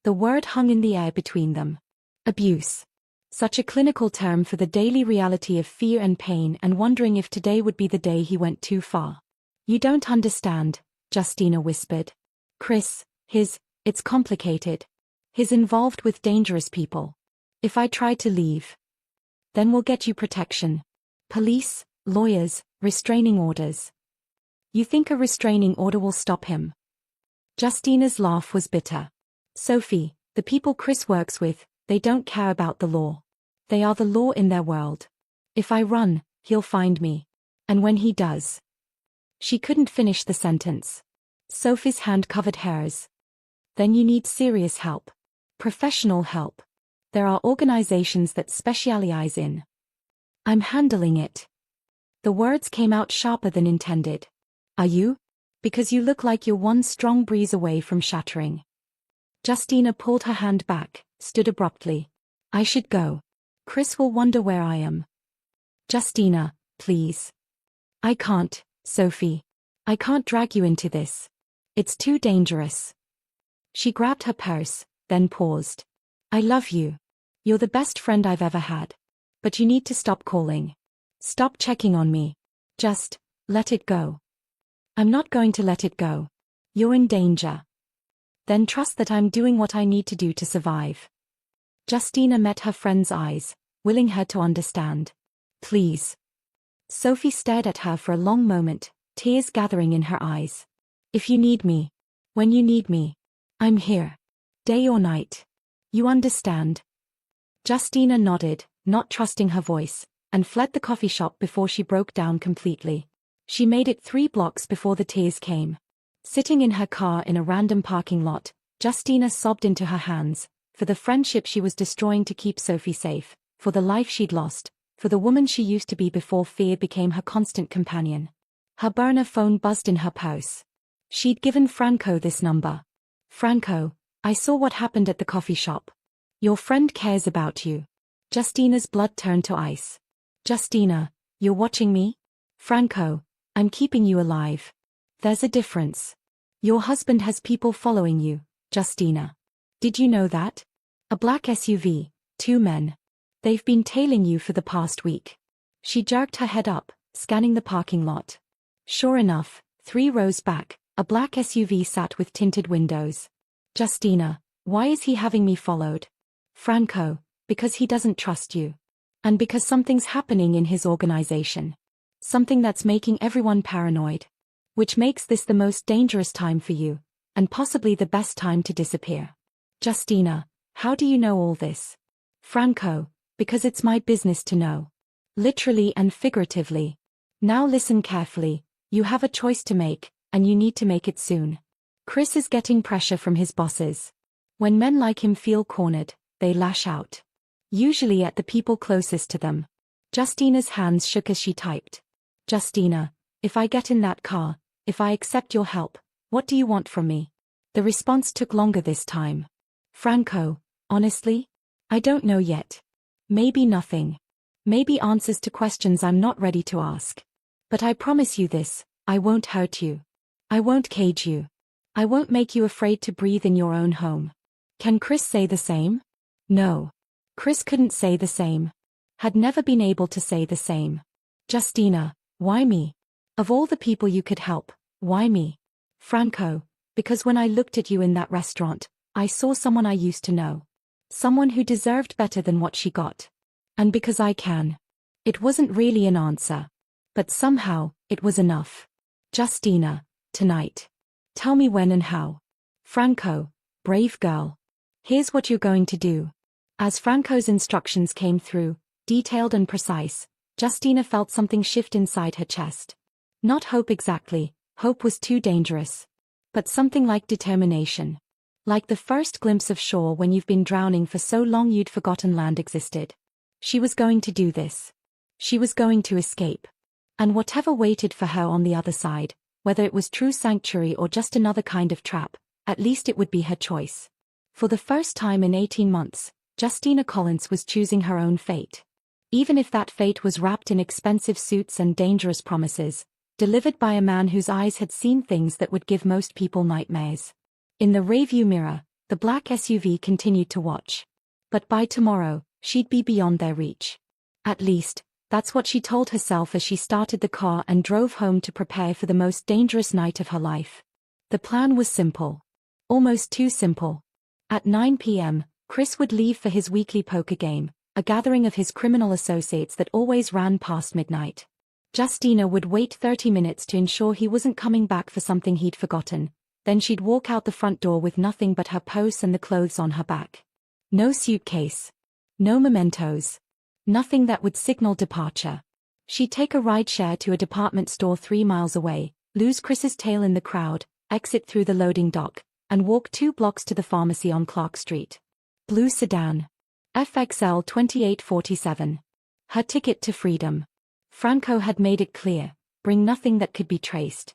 The word hung in the air between them. Abuse. Such a clinical term for the daily reality of fear and pain and wondering if today would be the day he went too far. You don't understand, Justina whispered. Chris, it's complicated. He's involved with dangerous people. If I try to leave, then we'll get you protection. Police, lawyers, restraining orders. You think a restraining order will stop him? Justina's laugh was bitter. Sophie, the people Chris works with, they don't care about the law. They are the law in their world. If I run, he'll find me. And when he does. She couldn't finish the sentence. Sophie's hand covered hers. Then you need serious help. Professional help. There are organizations that specialize in. I'm handling it. The words came out sharper than intended. Are you? Because you look like you're one strong breeze away from shattering. Justina pulled her hand back, stood abruptly. I should go. Chris will wonder where I am. Justina, please. I can't, Sophie. I can't drag you into this. It's too dangerous. She grabbed her purse, then paused. I love you. You're the best friend I've ever had. But you need to stop calling. Stop checking on me. Just, let it go. I'm not going to let it go. You're in danger. Then trust that I'm doing what I need to do to survive. Justina met her friend's eyes, willing her to understand. Please. Sophie stared at her for a long moment, tears gathering in her eyes. If you need me. When you need me. I'm here. Day or night. You understand? Justina nodded, not trusting her voice, and fled the coffee shop before she broke down completely. She made it 3 blocks before the tears came. Sitting in her car in a random parking lot, Justina sobbed into her hands, for the friendship she was destroying to keep Sophie safe, for the life she'd lost, for the woman she used to be before fear became her constant companion. Her burner phone buzzed in her purse. She'd given Franco this number. Franco, I saw what happened at the coffee shop. Your friend cares about you. Justina's blood turned to ice. Justina, you're watching me? Franco, I'm keeping you alive. There's a difference. Your husband has people following you, Justina. Did you know that? A black SUV, 2 men. They've been tailing you for the past week. She jerked her head up, scanning the parking lot. Sure enough, 3 rows back, a black SUV sat with tinted windows. Justina, why is he having me followed? Franco, because he doesn't trust you. And because something's happening in his organization. Something that's making everyone paranoid. Which makes this the most dangerous time for you, and possibly the best time to disappear. Justina, how do you know all this? Franco, because it's my business to know. Literally and figuratively. Now listen carefully, you have a choice to make, and you need to make it soon. Chris is getting pressure from his bosses. When men like him feel cornered, they lash out. Usually at the people closest to them. Justina's hands shook as she typed. Justina, if I get in that car, if I accept your help, what do you want from me? The response took longer this time. Franco, honestly? I don't know yet. Maybe nothing. Maybe answers to questions I'm not ready to ask. But I promise you this, I won't hurt you. I won't cage you. I won't make you afraid to breathe in your own home. Can Chris say the same? No. Chris couldn't say the same. Had never been able to say the same. Justina, why me? Of all the people you could help, why me? Franco, because when I looked at you in that restaurant, I saw someone I used to know. Someone who deserved better than what she got. And because I can. It wasn't really an answer. But somehow, it was enough. Justina, tonight. Tell me when and how. Franco, brave girl. Here's what you're going to do. As Franco's instructions came through, detailed and precise, Justina felt something shift inside her chest. Not hope exactly, hope was too dangerous. But something like determination. Like the first glimpse of shore when you've been drowning for so long you'd forgotten land existed. She was going to do this. She was going to escape. And whatever waited for her on the other side, whether it was true sanctuary or just another kind of trap, at least it would be her choice. For the first time in 18 months, Justina Collins was choosing her own fate. Even if that fate was wrapped in expensive suits and dangerous promises, delivered by a man whose eyes had seen things that would give most people nightmares. In the rearview mirror, the black SUV continued to watch. But by tomorrow, she'd be beyond their reach. At least, that's what she told herself as she started the car and drove home to prepare for the most dangerous night of her life. The plan was simple. Almost too simple. At 9 p.m., Chris would leave for his weekly poker game, a gathering of his criminal associates that always ran past midnight. Justina would wait 30 minutes to ensure he wasn't coming back for something he'd forgotten, then she'd walk out the front door with nothing but her purse and the clothes on her back. No suitcase. No mementos. Nothing that would signal departure. She'd take a rideshare to a department store 3 miles away, lose Chris's tail in the crowd, exit through the loading dock, and walk 2 blocks to the pharmacy on Clark Street. Blue sedan. FXL 2847. Her ticket to freedom. Franco had made it clear, bring nothing that could be traced.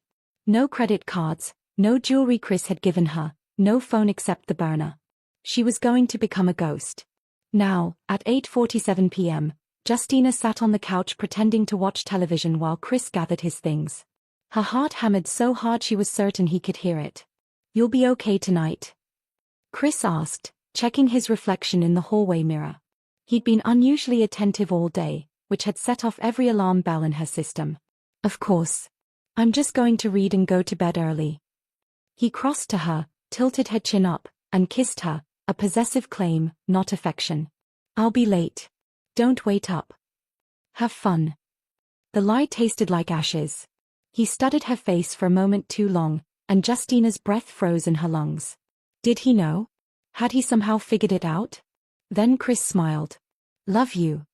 No credit cards, no jewelry Chris had given her, no phone except the burner. She was going to become a ghost. Now, at 8:47 p.m., Justina sat on the couch pretending to watch television while Chris gathered his things. Her heart hammered so hard she was certain he could hear it. "You'll be okay tonight?" Chris asked, checking his reflection in the hallway mirror. He'd been unusually attentive all day, which had set off every alarm bell in her system. "Of course. I'm just going to read and go to bed early." He crossed to her, tilted her chin up, and kissed her, a possessive claim, not affection. "I'll be late. Don't wait up. Have fun." The lie tasted like ashes. He studied her face for a moment too long, and Justina's breath froze in her lungs. Did he know? Had he somehow figured it out? Then Chris smiled. "Love you."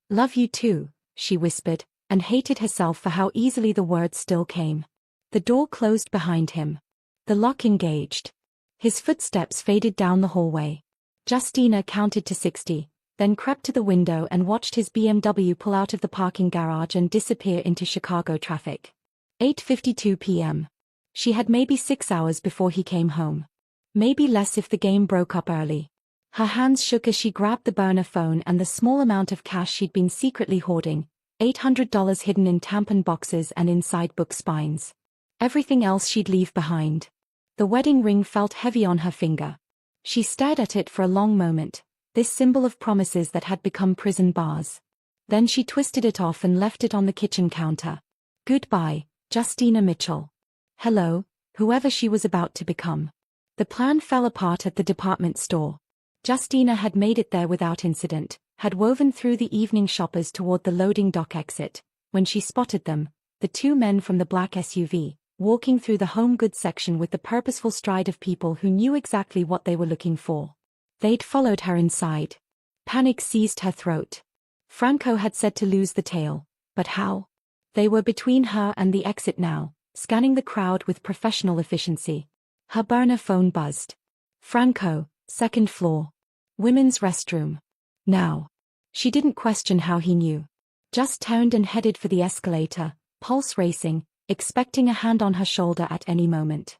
"Love you too," she whispered, and hated herself for how easily the words still came. The door closed behind him. The lock engaged. His footsteps faded down the hallway. Justina counted to 60, then crept to the window and watched his BMW pull out of the parking garage and disappear into Chicago traffic. 8:52 p.m. She had maybe 6 hours before he came home. Maybe less if the game broke up early. Her hands shook as she grabbed the burner phone and the small amount of cash she'd been secretly hoarding, $800 hidden in tampon boxes and inside book spines. Everything else she'd leave behind. The wedding ring felt heavy on her finger. She stared at it for a long moment, this symbol of promises that had become prison bars. Then she twisted it off and left it on the kitchen counter. Goodbye, Justina Mitchell. Hello, whoever she was about to become. The plan fell apart at the department store. Justina had made it there without incident, had woven through the evening shoppers toward the loading dock exit, when she spotted them, the two men from the black SUV, walking through the home goods section with the purposeful stride of people who knew exactly what they were looking for. They'd followed her inside. Panic seized her throat. Franco had said to lose the tail, but how? They were between her and the exit now, scanning the crowd with professional efficiency. Her burner phone buzzed. Franco, second floor. Women's restroom. Now. She didn't question how he knew. Just turned and headed for the escalator, pulse racing, expecting a hand on her shoulder at any moment.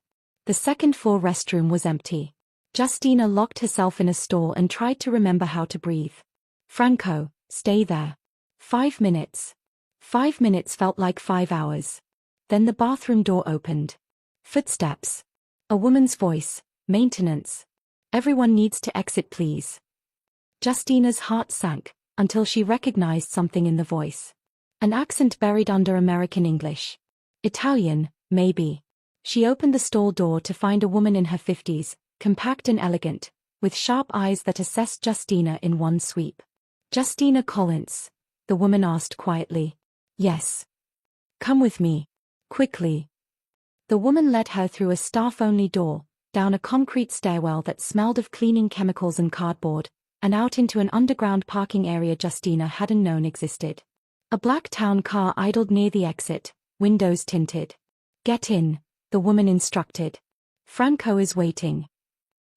The second floor restroom was empty. Justina locked herself in a stall and tried to remember how to breathe. Franco, stay there. 5 minutes. 5 minutes felt like 5 hours. Then the bathroom door opened. Footsteps. A woman's voice. Maintenance. Everyone needs to exit, please. Justina's heart sank, until she recognized something in the voice. An accent buried under American English. Italian, maybe. She opened the stall door to find a woman in her 50s, compact and elegant, with sharp eyes that assessed Justina in one sweep. Justina Collins, the woman asked quietly. Yes. Come with me. Quickly. The woman led her through a staff-only door, down a concrete stairwell that smelled of cleaning chemicals and cardboard, and out into an underground parking area Justina hadn't known existed. A black town car idled near the exit, windows tinted. Get in, the woman instructed. Franco is waiting.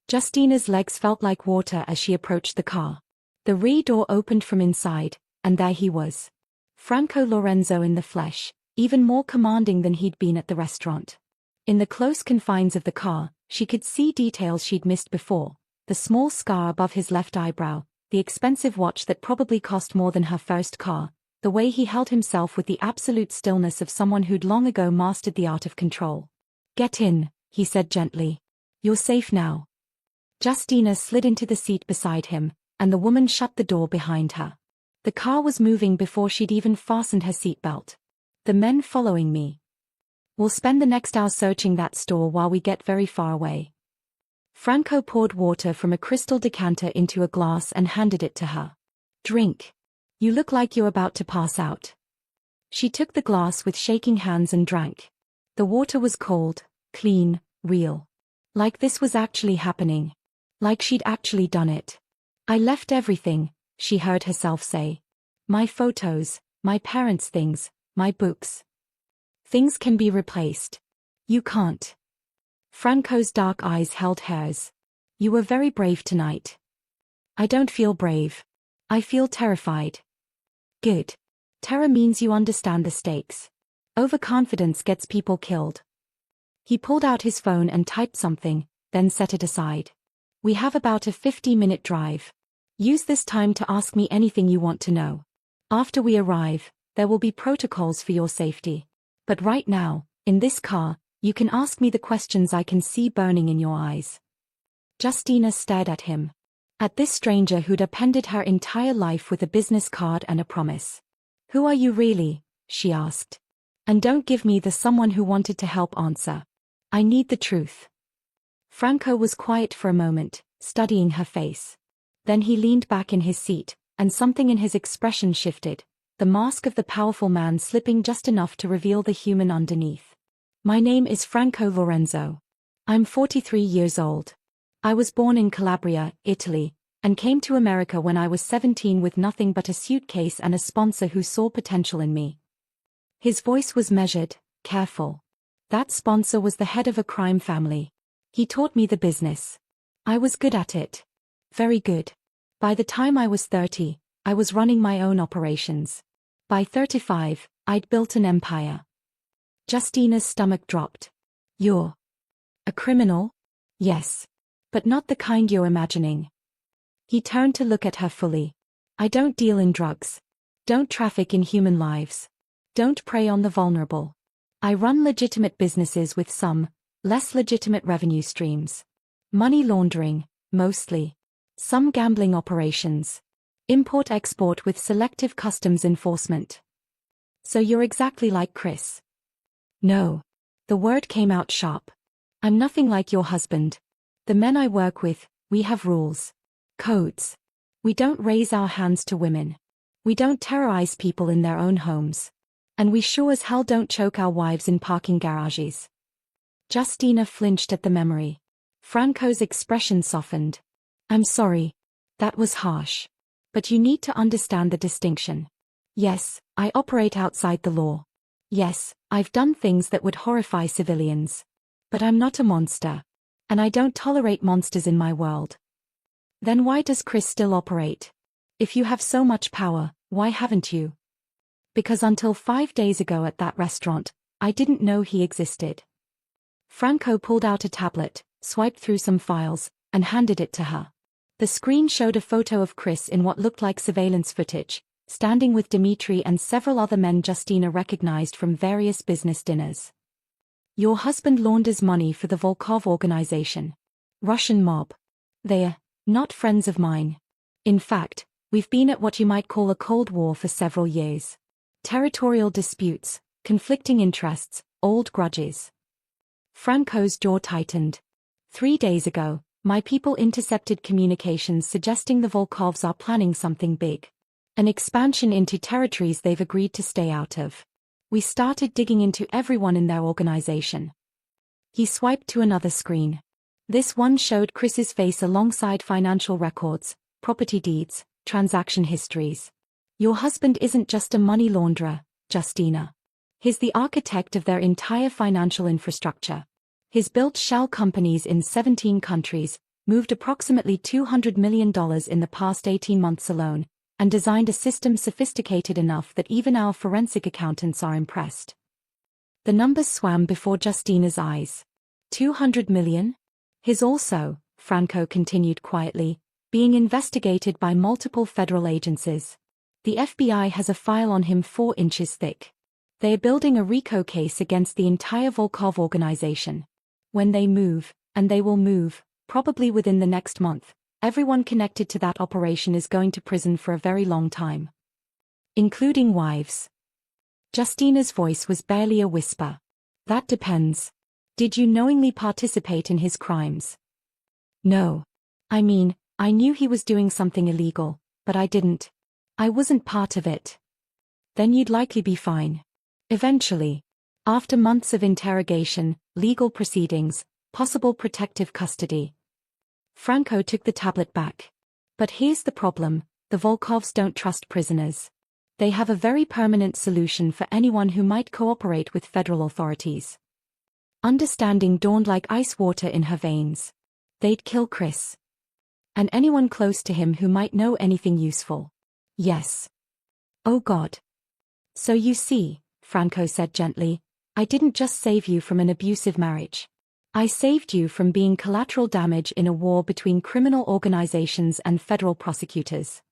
Justina's legs felt like water as she approached the car. The rear door opened from inside, and there he was. Franco Lorenzo in the flesh, even more commanding than he'd been at the restaurant. In the close confines of the car, she could see details she'd missed before, the small scar above his left eyebrow, the expensive watch that probably cost more than her first car, the way he held himself with the absolute stillness of someone who'd long ago mastered the art of control. Get in, he said gently. You're safe now. Justina slid into the seat beside him, and the woman shut the door behind her. The car was moving before she'd even fastened her seatbelt. The men following me. We'll spend the next hour searching that store while we get very far away. Franco poured water from a crystal decanter into a glass and handed it to her. Drink. You look like you're about to pass out. She took the glass with shaking hands and drank. The water was cold, clean, real. Like this was actually happening. Like she'd actually done it. I left everything, she heard herself say. My photos, my parents' things, my books. Things can be replaced. You can't. Franco's dark eyes held hers. You were very brave tonight. I don't feel brave. I feel terrified. Good. Terror means you understand the stakes. Overconfidence gets people killed. He pulled out his phone and typed something, then set it aside. We have about a 50-minute drive. Use this time to ask me anything you want to know. After we arrive, there will be protocols for your safety. But right now, in this car, you can ask me the questions I can see burning in your eyes. Justina stared at him. At this stranger who'd appended her entire life with a business card and a promise. Who are you really? She asked. And don't give me the someone who wanted to help answer. I need the truth. Franco was quiet for a moment, studying her face. Then he leaned back in his seat, and something in his expression shifted, the mask of the powerful man slipping just enough to reveal the human underneath. My name is Franco Lorenzo. I'm 43 years old. I was born in Calabria, Italy, and came to America when I was 17 with nothing but a suitcase and a sponsor who saw potential in me. His voice was measured, careful. That sponsor was the head of a crime family. He taught me the business. I was good at it. Very good. By the time I was 30, I was running my own operations. By 35, I'd built an empire. Justina's stomach dropped. You're a criminal? Yes. But not the kind you're imagining. He turned to look at her fully. I don't deal in drugs. Don't traffic in human lives. Don't prey on the vulnerable. I run legitimate businesses with some, less legitimate revenue streams. Money laundering, mostly. Some gambling operations. Import-export with selective customs enforcement. So you're exactly like Chris. No. The word came out sharp. I'm nothing like your husband. The men I work with, we have rules. Codes. We don't raise our hands to women. We don't terrorize people in their own homes. And we sure as hell don't choke our wives in parking garages. Justina flinched at the memory. Franco's expression softened. I'm sorry. That was harsh. But you need to understand the distinction. Yes, I operate outside the law. Yes, I've done things that would horrify civilians. But I'm not a monster. And I don't tolerate monsters in my world. Then why does Chris still operate? If you have so much power, why haven't you? Because until 5 days ago at that restaurant, I didn't know he existed. Franco pulled out a tablet, swiped through some files, and handed it to her. The screen showed a photo of Chris in what looked like surveillance footage, standing with Dmitry and several other men Justina recognized from various business dinners. Your husband launders money for the Volkov organization. Russian mob. They're not friends of mine. In fact, we've been at what you might call a Cold War for several years. Territorial disputes, conflicting interests, old grudges. Franco's jaw tightened. 3 days ago, my people intercepted communications suggesting the Volkovs are planning something big. An expansion into territories they've agreed to stay out of. We started digging into everyone in their organization. He swiped to another screen. This one showed Chris's face alongside financial records, property deeds, transaction histories. Your husband isn't just a money launderer, Justina. He's the architect of their entire financial infrastructure. He's built shell companies in 17 countries, moved approximately $200 million in the past 18 months alone, and designed a system sophisticated enough that even our forensic accountants are impressed. The numbers swam before Justina's eyes. 200 million? He's also, Franco continued quietly, being investigated by multiple federal agencies. The FBI has a file on him 4 inches thick. They are building a RICO case against the entire Volkov organization. When they move, and they will move, probably within the next month, everyone connected to that operation is going to prison for a very long time. Including wives. Justina's voice was barely a whisper. That depends. Did you knowingly participate in his crimes? No. I mean, I knew he was doing something illegal, but I didn't. I wasn't part of it. Then you'd likely be fine. Eventually. After months of interrogation, legal proceedings, possible protective custody. Franco took the tablet back. But here's the problem, the Volkovs don't trust prisoners. They have a very permanent solution for anyone who might cooperate with federal authorities. Understanding dawned like ice water in her veins. They'd kill Chris. And anyone close to him who might know anything useful. Yes. Oh God. So you see, Franco said gently, I didn't just save you from an abusive marriage. I saved you from being collateral damage in a war between criminal organizations and federal prosecutors.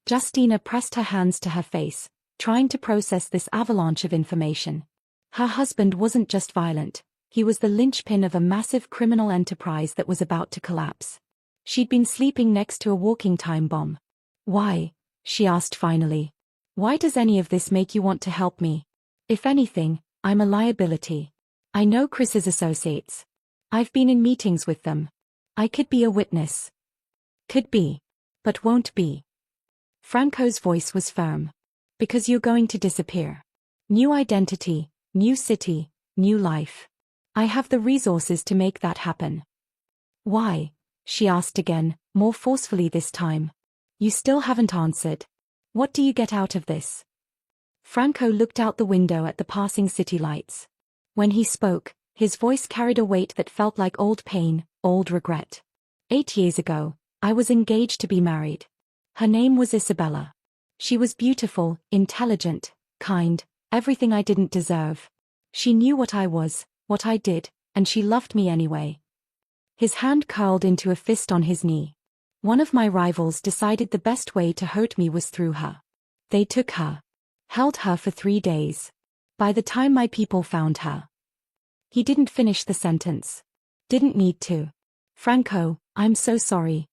Justina pressed her hands to her face, trying to process this avalanche of information. Her husband wasn't just violent, he was the linchpin of a massive criminal enterprise that was about to collapse. She'd been sleeping next to a walking time bomb. Why? She asked finally. Why does any of this make you want to help me? If anything, I'm a liability. I know Chris's associates. I've been in meetings with them. I could be a witness. Could be. But won't be. Franco's voice was firm. Because you're going to disappear. New identity, new city, new life. I have the resources to make that happen. Why? She asked again, more forcefully this time. You still haven't answered. What do you get out of this? Franco looked out the window at the passing city lights. When he spoke, his voice carried a weight that felt like old pain, old regret. 8 years ago, I was engaged to be married. Her name was Isabella. She was beautiful, intelligent, kind, everything I didn't deserve. She knew what I was, what I did, and she loved me anyway. His hand curled into a fist on his knee. One of my rivals decided the best way to hurt me was through her. They took her. Held her for 3 days. By the time my people found her. He didn't finish the sentence. Didn't need to. Franco, I'm so sorry.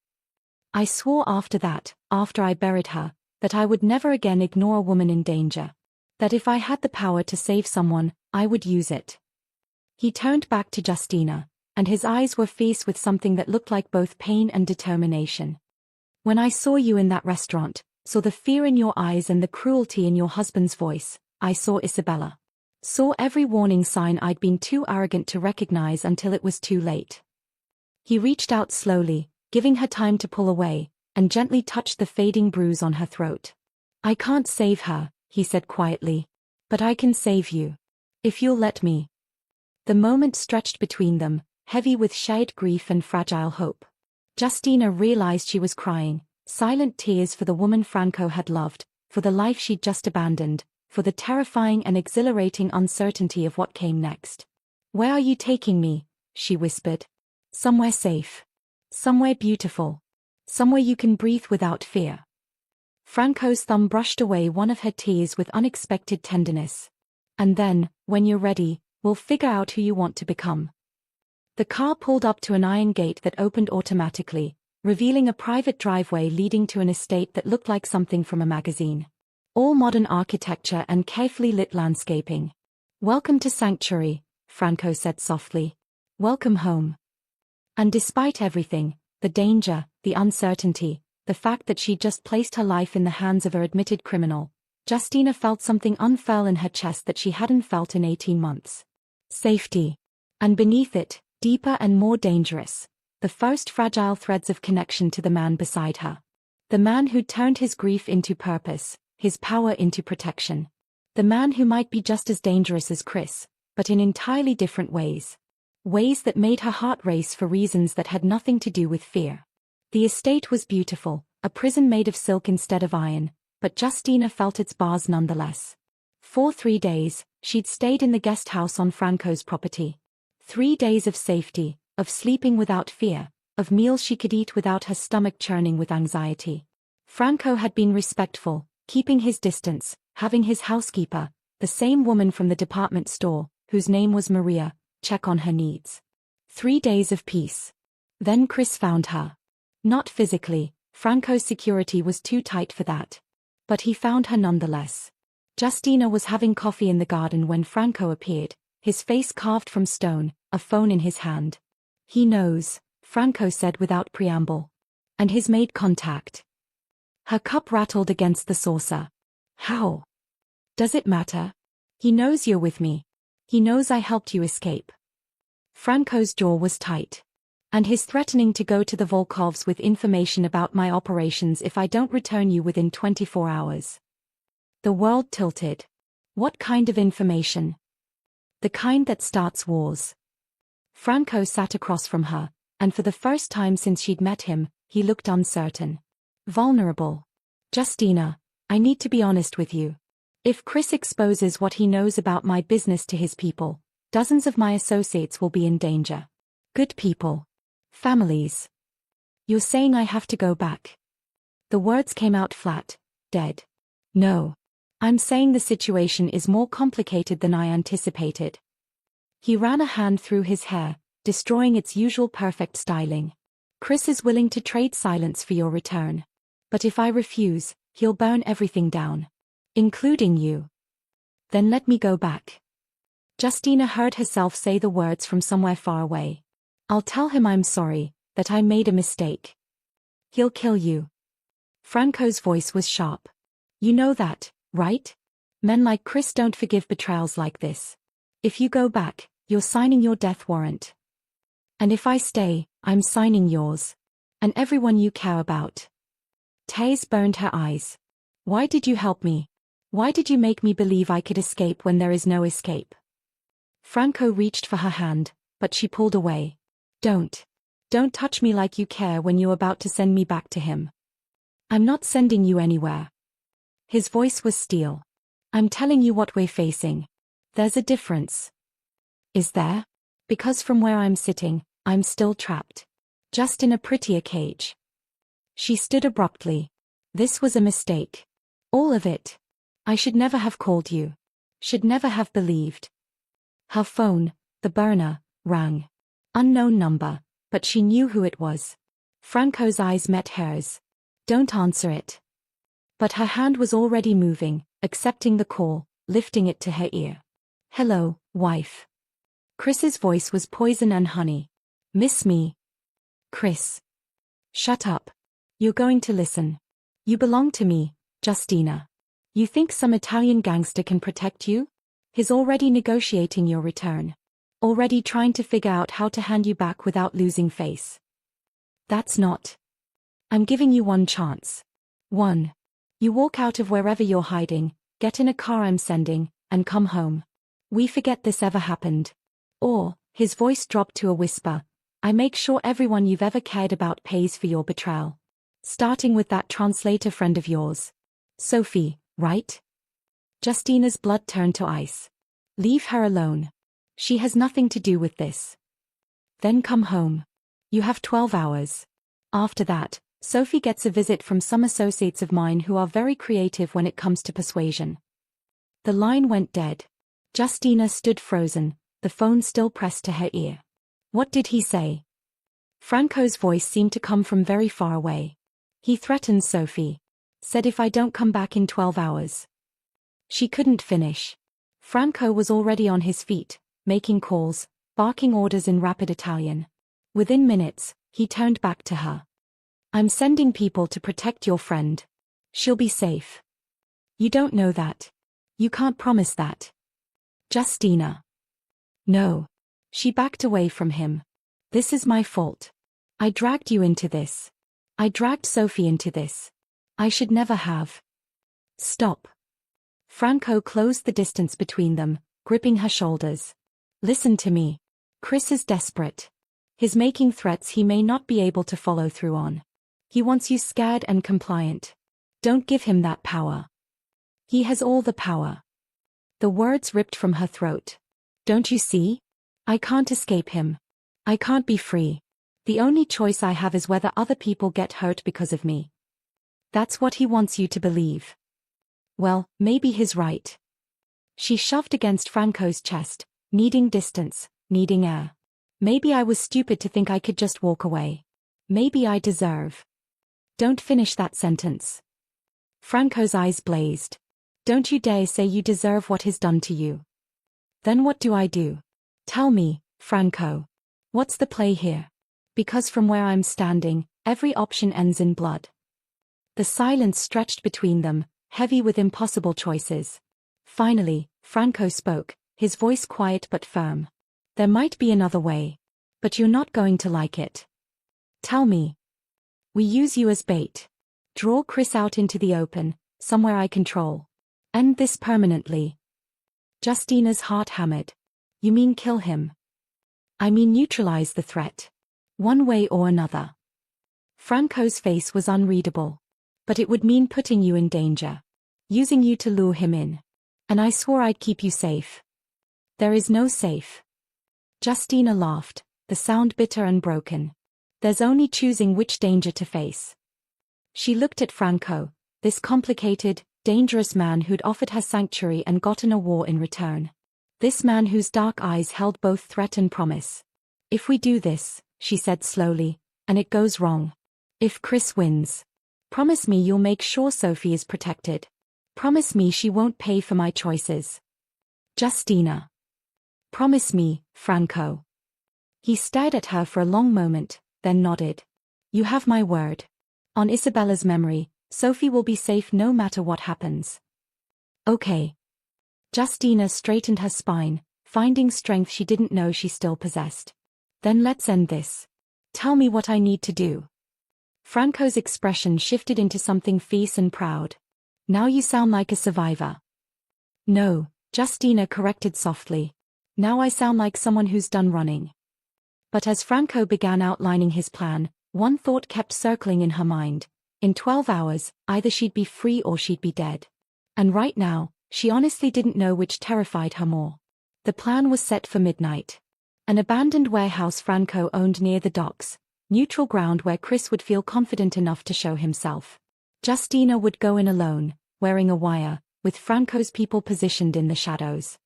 I swore after that, after I buried her, that I would never again ignore a woman in danger. That if I had the power to save someone, I would use it. He turned back to Justina, and his eyes were fierce with something that looked like both pain and determination. When I saw you in that restaurant, saw the fear in your eyes and the cruelty in your husband's voice, I saw Isabella. Saw every warning sign I'd been too arrogant to recognize until it was too late. He reached out slowly, giving her time to pull away, and gently touched the fading bruise on her throat. I can't save her, he said quietly. But I can save you. If you'll let me. The moment stretched between them, heavy with shared grief and fragile hope. Justina realized she was crying, silent tears for the woman Franco had loved, for the life she'd just abandoned, for the terrifying and exhilarating uncertainty of what came next. Where are you taking me? She whispered. Somewhere safe. Somewhere beautiful. Somewhere you can breathe without fear. Franco's thumb brushed away one of her tears with unexpected tenderness. And then, when you're ready, we'll figure out who you want to become. The car pulled up to an iron gate that opened automatically, revealing a private driveway leading to an estate that looked like something from a magazine. All modern architecture and carefully lit landscaping. Welcome to Sanctuary, Franco said softly. Welcome home. And despite everything, the danger, the uncertainty, the fact that she'd just placed her life in the hands of an admitted criminal, Justina felt something unfurl in her chest that she hadn't felt in 18 months. Safety. And beneath it, deeper and more dangerous, the first fragile threads of connection to the man beside her. The man who'd turned his grief into purpose, his power into protection. The man who might be just as dangerous as Chris, but in entirely different ways. Ways that made her heart race for reasons that had nothing to do with fear. The estate was beautiful, a prison made of silk instead of iron, but Justina felt its bars nonetheless. For 3 days, she'd stayed in the guest house on Franco's property. 3 days of safety, of sleeping without fear, of meals she could eat without her stomach churning with anxiety. Franco had been respectful, keeping his distance, having his housekeeper, the same woman from the department store, whose name was Maria, check on her needs. 3 days of peace. Then Chris found her. Not physically, Franco's security was too tight for that. But he found her nonetheless. Justina was having coffee in the garden when Franco appeared, his face carved from stone, a phone in his hand. He knows, Franco said without preamble. And he's made contact. Her cup rattled against the saucer. How? Does it matter? He knows you're with me. He knows I helped you escape. Franco's jaw was tight. And his threatening to go to the Volkovs with information about my operations if I don't return you within 24 hours. The world tilted. What kind of information? The kind that starts wars. Franco sat across from her, and for the first time since she'd met him, he looked uncertain. Vulnerable. Justina, I need to be honest with you. If Chris exposes what he knows about my business to his people, dozens of my associates will be in danger. Good people. Families. You're saying I have to go back? The words came out flat, dead. No. I'm saying the situation is more complicated than I anticipated. He ran a hand through his hair, destroying its usual perfect styling. Chris is willing to trade silence for your return. But if I refuse, he'll burn everything down. Including you. Then let me go back. Justina heard herself say the words from somewhere far away. I'll tell him I'm sorry, that I made a mistake. He'll kill you. Franco's voice was sharp. You know that, right? Men like Chris don't forgive betrayals like this. If you go back, you're signing your death warrant. And if I stay, I'm signing yours. And everyone you care about. Tears burned her eyes. Why did you help me? Why did you make me believe I could escape when there is no escape? Franco reached for her hand, but she pulled away. Don't touch me like you care when you're about to send me back to him. I'm not sending you anywhere. His voice was steel. I'm telling you what we're facing. There's a difference. Is there? Because from where I'm sitting, I'm still trapped. Just in a prettier cage. She stood abruptly. This was a mistake. All of it. I should never have called you. Should never have believed. Her phone, the burner, rang. Unknown number, but she knew who it was. Franco's eyes met hers. Don't answer it. But her hand was already moving, accepting the call, lifting it to her ear. Hello, wife. Chris's voice was poison and honey. Miss me? Chris. Shut up. You're going to listen. You belong to me, Justina. You think some Italian gangster can protect you? He's already negotiating your return. Already trying to figure out how to hand you back without losing face. That's not. I'm giving you one chance. One. You walk out of wherever you're hiding, get in a car I'm sending, and come home. We forget this ever happened. Or, his voice dropped to a whisper, I make sure everyone you've ever cared about pays for your betrayal. Starting with that translator friend of yours. Sophie, right? Justina's blood turned to ice. Leave her alone. She has nothing to do with this. Then come home. You have 12 hours. After that, Sophie gets a visit from some associates of mine who are very creative when it comes to persuasion. The line went dead. Justina stood frozen, the phone still pressed to her ear. What did he say? Franco's voice seemed to come from very far away. He threatened Sophie. Said if I don't come back in 12 hours. She couldn't finish. Franco was already on his feet, making calls, barking orders in rapid Italian. Within minutes, he turned back to her. I'm sending people to protect your friend. She'll be safe. You don't know that. You can't promise that. Justina. No. She backed away from him. This is my fault. I dragged you into this. I dragged Sophie into this. I should never have. Stop. Franco closed the distance between them, gripping her shoulders. Listen to me. Chris is desperate. He's making threats he may not be able to follow through on. He wants you scared and compliant. Don't give him that power. He has all the power. The words ripped from her throat. Don't you see? I can't escape him. I can't be free. The only choice I have is whether other people get hurt because of me. That's what he wants you to believe. Well, maybe he's right. She shoved against Franco's chest, needing distance, needing air. Maybe I was stupid to think I could just walk away. Maybe I deserve. Don't finish that sentence. Franco's eyes blazed. Don't you dare say you deserve what he's done to you. Then what do I do? Tell me, Franco. What's the play here? Because from where I'm standing, every option ends in blood. The silence stretched between them, heavy with impossible choices. Finally, Franco spoke, his voice quiet but firm. There might be another way. But you're not going to like it. Tell me. We use you as bait. Draw Chris out into the open, somewhere I control. End this permanently. Justina's heart hammered. You mean kill him? I mean neutralize the threat. One way or another. Franco's face was unreadable. But it would mean putting you in danger. Using you to lure him in. And I swore I'd keep you safe. There is no safe. Justina laughed, the sound bitter and broken. There's only choosing which danger to face. She looked at Franco, this complicated, dangerous man who'd offered her sanctuary and gotten a war in return. This man whose dark eyes held both threat and promise. If we do this, she said slowly, and it goes wrong. If Chris wins, promise me you'll make sure Sophie is protected. Promise me she won't pay for my choices. Justina. Promise me, Franco. He stared at her for a long moment, then nodded. You have my word. On Isabella's memory, Sophie will be safe no matter what happens. Okay. Justina straightened her spine, finding strength she didn't know she still possessed. Then let's end this. Tell me what I need to do. Franco's expression shifted into something fierce and proud. Now you sound like a survivor. No, Justina corrected softly. Now I sound like someone who's done running. But as Franco began outlining his plan, one thought kept circling in her mind. In 12 hours, either she'd be free or she'd be dead. And right now, she honestly didn't know which terrified her more. The plan was set for midnight. An abandoned warehouse Franco owned near the docks, neutral ground where Chris would feel confident enough to show himself. Justina would go in alone, wearing a wire, with Franco's people positioned in the shadows.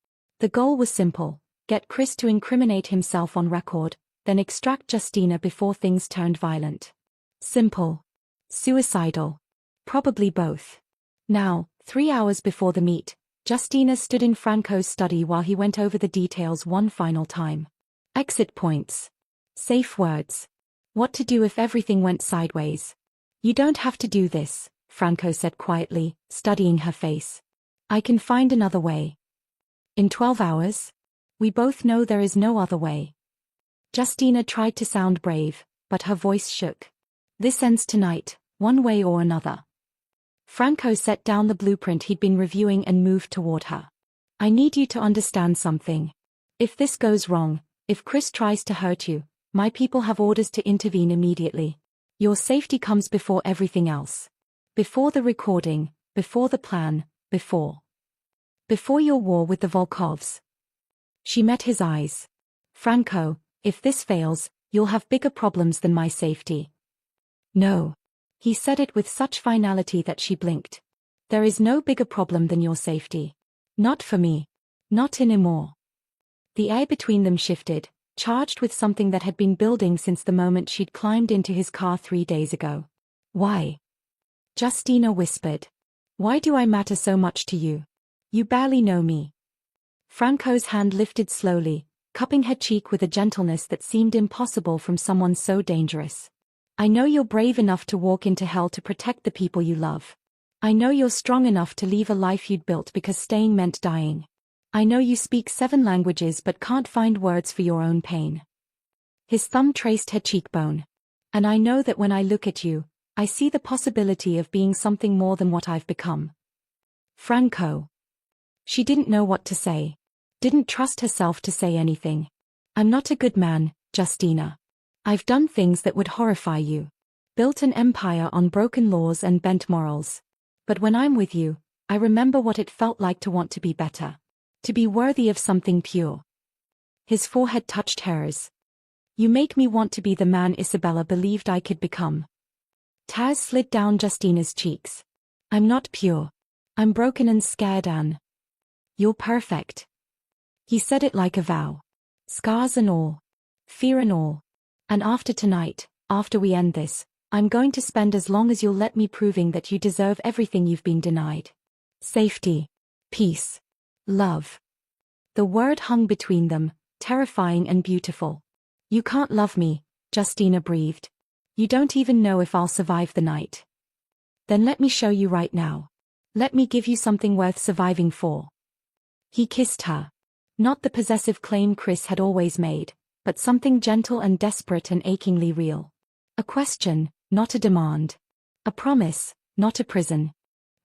The goal was simple: get Chris to incriminate himself on record, then extract Justina before things turned violent. Simple. Suicidal. Probably both. Now, 3 hours before the meet, Justina stood in Franco's study while he went over the details one final time. Exit points. Safe words. What to do if everything went sideways. You don't have to do this, Franco said quietly, studying her face. I can find another way. In 12 hours? We both know there is no other way. Justina tried to sound brave, but her voice shook. This ends tonight, one way or another. Franco set down the blueprint he'd been reviewing and moved toward her. I need you to understand something. If this goes wrong, if Chris tries to hurt you, my people have orders to intervene immediately. Your safety comes before everything else. Before the recording, before the plan, before your war with the Volkovs. She met his eyes. Franco, if this fails, you'll have bigger problems than my safety. No. He said it with such finality that she blinked. There is no bigger problem than your safety. Not for me. Not anymore. The air between them shifted, charged with something that had been building since the moment she'd climbed into his car 3 days ago. Why? Justina whispered. Why do I matter so much to you? You barely know me. Franco's hand lifted slowly, cupping her cheek with a gentleness that seemed impossible from someone so dangerous. I know you're brave enough to walk into hell to protect the people you love. I know you're strong enough to leave a life you'd built because staying meant dying. I know you speak 7 languages but can't find words for your own pain. His thumb traced her cheekbone. And I know that when I look at you, I see the possibility of being something more than what I've become. Franco. She didn't know what to say. Didn't trust herself to say anything. I'm not a good man, Justina. I've done things that would horrify you. Built an empire on broken laws and bent morals. But when I'm with you, I remember what it felt like to want to be better. To be worthy of something pure. His forehead touched hers. You make me want to be the man Isabella believed I could become. Tears slid down Justina's cheeks. I'm not pure. I'm broken and scared, Anne. You're perfect. He said it like a vow. Scars and all. Fear and all. And after tonight, after we end this, I'm going to spend as long as you'll let me proving that you deserve everything you've been denied. Safety. Peace. Love. The word hung between them, terrifying and beautiful. You can't love me, Justina breathed. You don't even know if I'll survive the night. Then let me show you right now. Let me give you something worth surviving for. He kissed her. Not the possessive claim Chris had always made, but something gentle and desperate and achingly real. A question, not a demand. A promise, not a prison.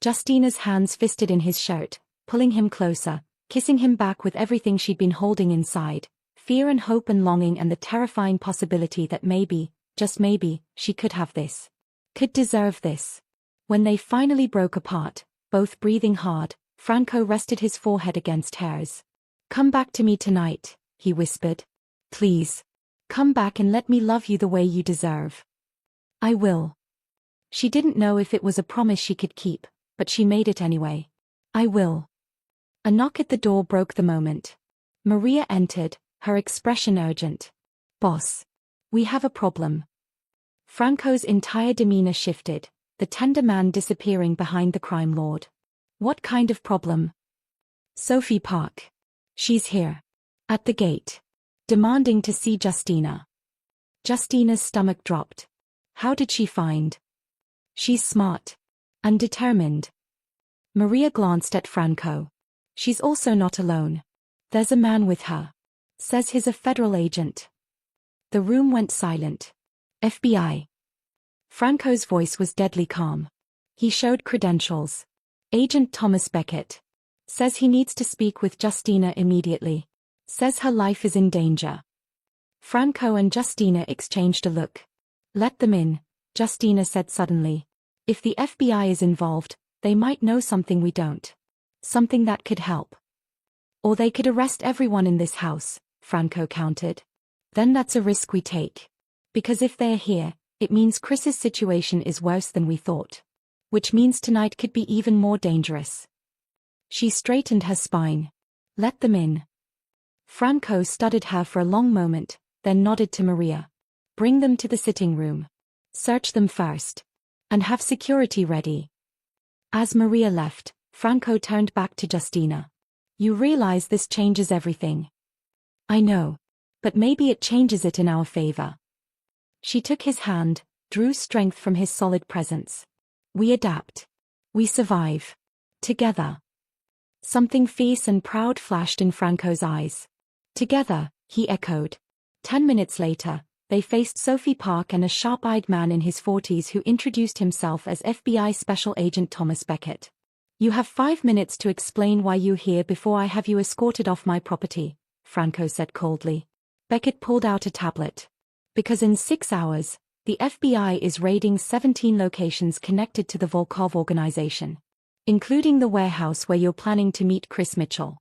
Justina's hands fisted in his shirt, pulling him closer, kissing him back with everything she'd been holding inside, fear and hope and longing and the terrifying possibility that maybe, just maybe, she could have this. Could deserve this. When they finally broke apart, both breathing hard, Franco rested his forehead against hers. "Come back to me tonight," he whispered. "Please. Come back and let me love you the way you deserve." "I will." She didn't know if it was a promise she could keep, but she made it anyway. "I will." A knock at the door broke the moment. Maria entered, her expression urgent. "Boss. We have a problem." Franco's entire demeanor shifted, the tender man disappearing behind the crime lord. "What kind of problem?" "Sophie Park. She's here. At the gate. Demanding to see Justina." Justina's stomach dropped. How did she find? "She's smart. And determined." Maria glanced at Franco. "She's also not alone. There's a man with her. Says he's a federal agent." The room went silent. "FBI." Franco's voice was deadly calm. He showed credentials. "Agent Thomas Beckett. Says he needs to speak with Justina immediately. Says her life is in danger." Franco and Justina exchanged a look. "Let them in," Justina said suddenly. "If the FBI is involved, they might know something we don't. Something that could help. Or they could arrest everyone in this house," Franco countered. "Then that's a risk we take. Because if they're here, it means Chris's situation is worse than we thought. Which means tonight could be even more dangerous." She straightened her spine. "Let them in." Franco studied her for a long moment, then nodded to Maria. "Bring them to the sitting room. Search them first. And have security ready." As Maria left, Franco turned back to Justina. "You realize this changes everything." "I know. But maybe it changes it in our favor." She took his hand, drew strength from his solid presence. "We adapt. We survive. Together." Something fierce and proud flashed in Franco's eyes. "Together," he echoed. 10 minutes later, they faced Sophie Park and a sharp-eyed man in his 40s who introduced himself as FBI Special Agent Thomas Beckett. "You have 5 minutes to explain why you're here before I have you escorted off my property," Franco said coldly. Beckett pulled out a tablet. "Because in 6 hours, the FBI is raiding 17 locations connected to the Volkov organization, including the warehouse where you're planning to meet Chris Mitchell."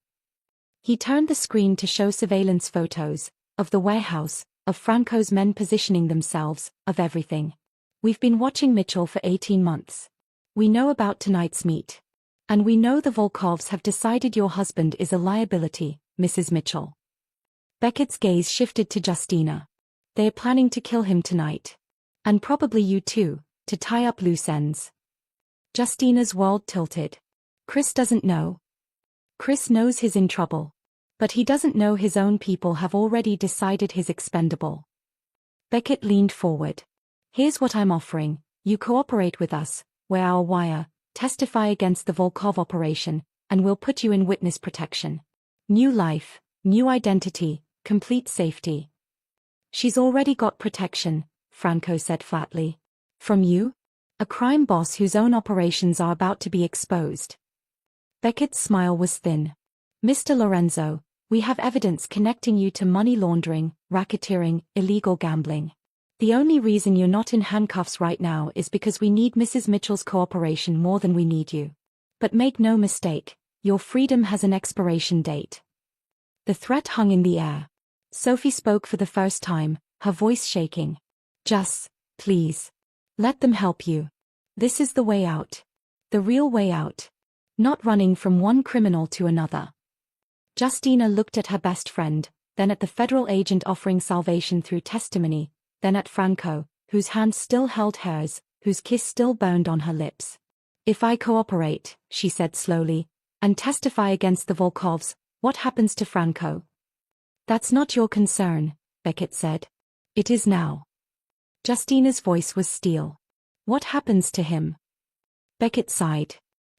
He turned the screen to show surveillance photos of the warehouse, of Franco's men positioning themselves, of everything. "We've been watching Mitchell for 18 months. We know about tonight's meet. And we know the Volkovs have decided your husband is a liability, Mrs. Mitchell." Beckett's gaze shifted to Justina. "They're planning to kill him tonight. And probably you too, to tie up loose ends." Justina's world tilted. "Chris doesn't know." "Chris knows he's in trouble. But he doesn't know his own people have already decided he's expendable." Beckett leaned forward. "Here's what I'm offering. You cooperate with us, wear our wire, testify against the Volkov operation, and we'll put you in witness protection. New life, new identity, complete safety." "She's already got protection," Franco said flatly. "From you? A crime boss whose own operations are about to be exposed." Beckett's smile was thin. "Mr. Lorenzo, we have evidence connecting you to money laundering, racketeering, illegal gambling. The only reason you're not in handcuffs right now is because we need Mrs. Mitchell's cooperation more than we need you. But make no mistake, your freedom has an expiration date." The threat hung in the air. Sophie spoke for the first time, her voice shaking. "Just, please. Let them help you. This is the way out. The real way out. Not running from one criminal to another." Justina looked at her best friend, then at the federal agent offering salvation through testimony, then at Franco, whose hand still held hers, whose kiss still burned on her lips. "If I cooperate," she said slowly, "and testify against the Volkovs, what happens to Franco?" "That's not your concern," Beckett said. "It is now." Justina's voice was steel. "What happens to him?" Beckett sighed.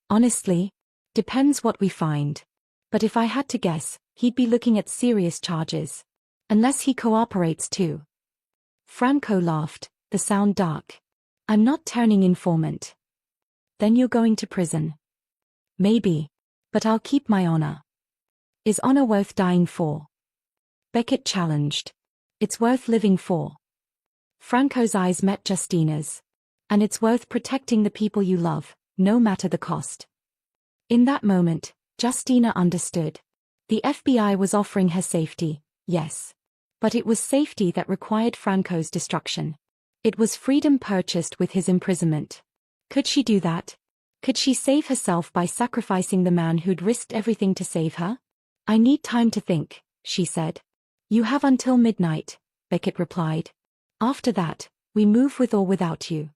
"Honestly, depends what we find. But if I had to guess, he'd be looking at serious charges. Unless he cooperates too." Franco laughed, the sound dark. "I'm not turning informant." "Then you're going to prison." "Maybe. But I'll keep my honor." "Is honor worth dying for?" Beckett challenged. "It's worth living for." Franco's eyes met Justina's. "And it's worth protecting the people you love, no matter the cost." In that moment, Justina understood. The FBI was offering her safety, yes. But it was safety that required Franco's destruction. It was freedom purchased with his imprisonment. Could she do that? Could she save herself by sacrificing the man who'd risked everything to save her? I need time to think, she said. You have until midnight, Beckett replied. After that, we move with or without you.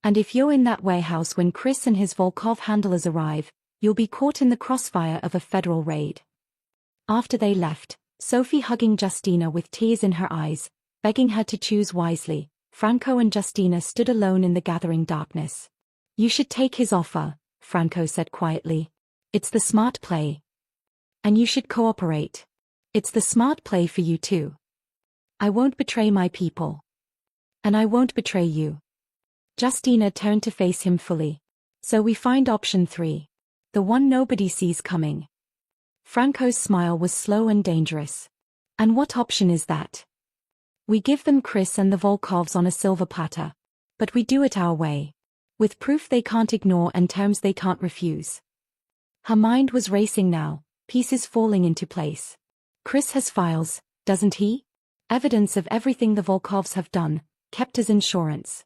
And if you're in that warehouse when Chris and his Volkov handlers arrive, you'll be caught in the crossfire of a federal raid. After they left, Sophie hugging Justina with tears in her eyes, begging her to choose wisely, Franco and Justina stood alone in the gathering darkness. You should take his offer, Franco said quietly. It's the smart play. And you should cooperate. It's the smart play for you too. I won't betray my people. And I won't betray you. Justina turned to face him fully. So we find option 3. The one nobody sees coming. Franco's smile was slow and dangerous. And what option is that? We give them Chris and the Volkovs on a silver platter. But we do it our way. With proof they can't ignore and terms they can't refuse. Her mind was racing now, pieces falling into place. Chris has files, doesn't he? Evidence of everything the Volkovs have done, kept as insurance.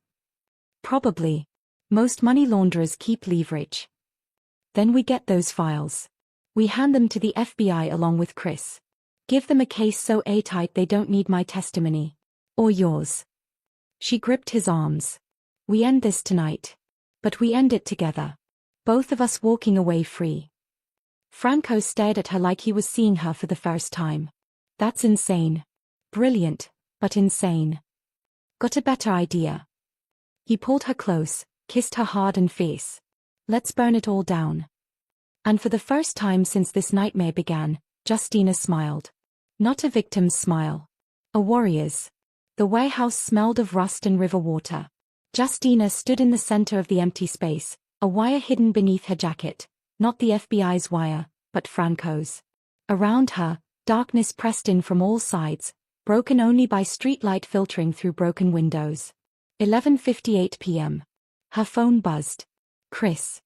Probably. Most money launderers keep leverage. Then we get those files. We hand them to the FBI along with Chris. Give them a case so airtight they don't need my testimony. Or yours. She gripped his arms. We end this tonight. But we end it together. Both of us walking away free. Franco stared at her like he was seeing her for the first time. That's insane. Brilliant, but insane. Got a better idea. He pulled her close, kissed her hard and fierce. Let's burn it all down. And for the first time since this nightmare began, Justina smiled. Not a victim's smile. A warrior's. The warehouse smelled of rust and river water. Justina stood in the center of the empty space, a wire hidden beneath her jacket, not the FBI's wire, but Franco's. Around her, darkness pressed in from all sides, broken only by streetlight filtering through broken windows. 11:58 p.m. Her phone buzzed. Chris,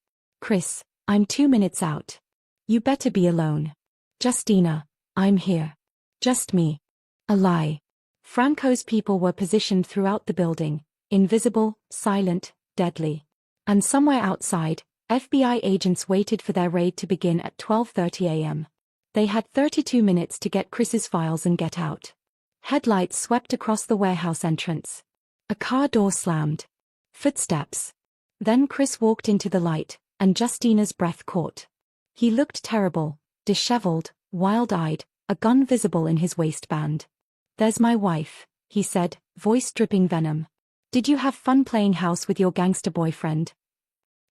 I'm 2 minutes out. You better be alone. Justina, I'm here. Just me. A lie. Franco's people were positioned throughout the building, invisible, silent, deadly. And somewhere outside, FBI agents waited for their raid to begin at 12:30 a.m. They had 32 minutes to get Chris's files and get out. Headlights swept across the warehouse entrance. A car door slammed. Footsteps. Then Chris walked into the light, and Justina's breath caught. He looked terrible, disheveled, wild-eyed, a gun visible in his waistband. There's my wife, he said, voice dripping venom. Did you have fun playing house with your gangster boyfriend?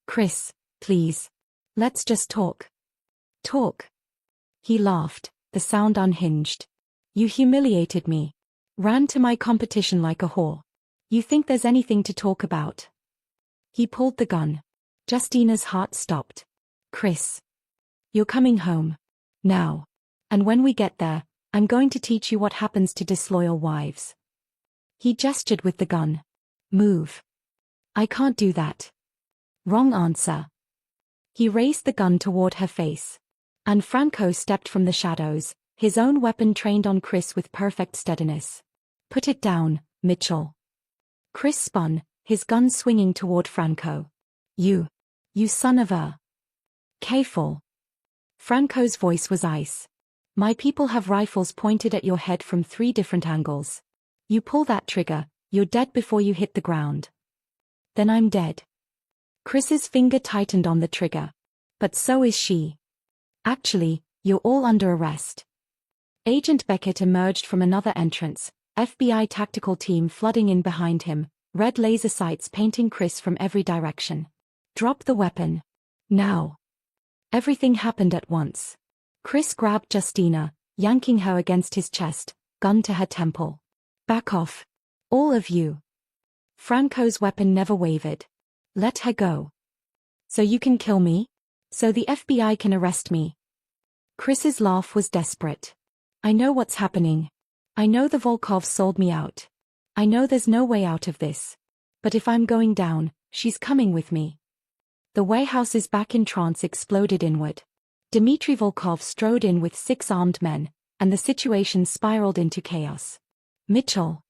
Chris, please. Let's just talk. Talk. He laughed, the sound unhinged. You humiliated me. Ran to my competition like a whore. You think there's anything to talk about? He pulled the gun. Justina's heart stopped. Chris. You're coming home. Now. And when we get there, I'm going to teach you what happens to disloyal wives. He gestured with the gun. Move. I can't do that. Wrong answer. He raised the gun toward her face. And Franco stepped from the shadows, his own weapon trained on Chris with perfect steadiness. Put it down, Mitchell. Chris spun, his gun swinging toward Franco. You son of a... Careful. Franco's voice was ice. My people have rifles pointed at your head from 3 different angles. You pull that trigger, you're dead before you hit the ground. Then I'm dead. Chris's finger tightened on the trigger. But so is she. Actually, you're all under arrest. Agent Beckett emerged from another entrance, FBI tactical team flooding in behind him, red laser sights painting Chris from every direction. Drop the weapon. Now. Everything happened at once. Chris grabbed Justina, yanking her against his chest, gun to her temple. Back off. All of you. Franco's weapon never wavered. Let her go. So you can kill me? So the FBI can arrest me? Chris's laugh was desperate. I know what's happening. I know the Volkovs sold me out. I know there's no way out of this. But if I'm going down, she's coming with me. The warehouse's back-in trance exploded inward. Dmitry Volkov strode in with 6 armed men, and the situation spiraled into chaos. Mitchell.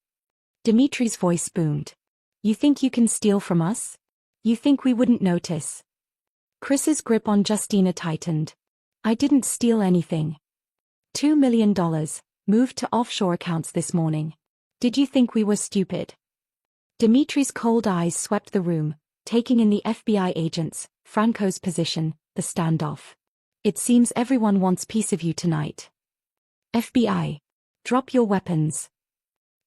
Dimitri's voice boomed. You think you can steal from us? You think we wouldn't notice? Chris's grip on Justina tightened. I didn't steal anything. $2 million, moved to offshore accounts this morning. Did you think we were stupid? Dimitri's cold eyes swept the room, taking in the FBI agents, Franco's position, the standoff. It seems everyone wants piece of you tonight. FBI. Drop your weapons.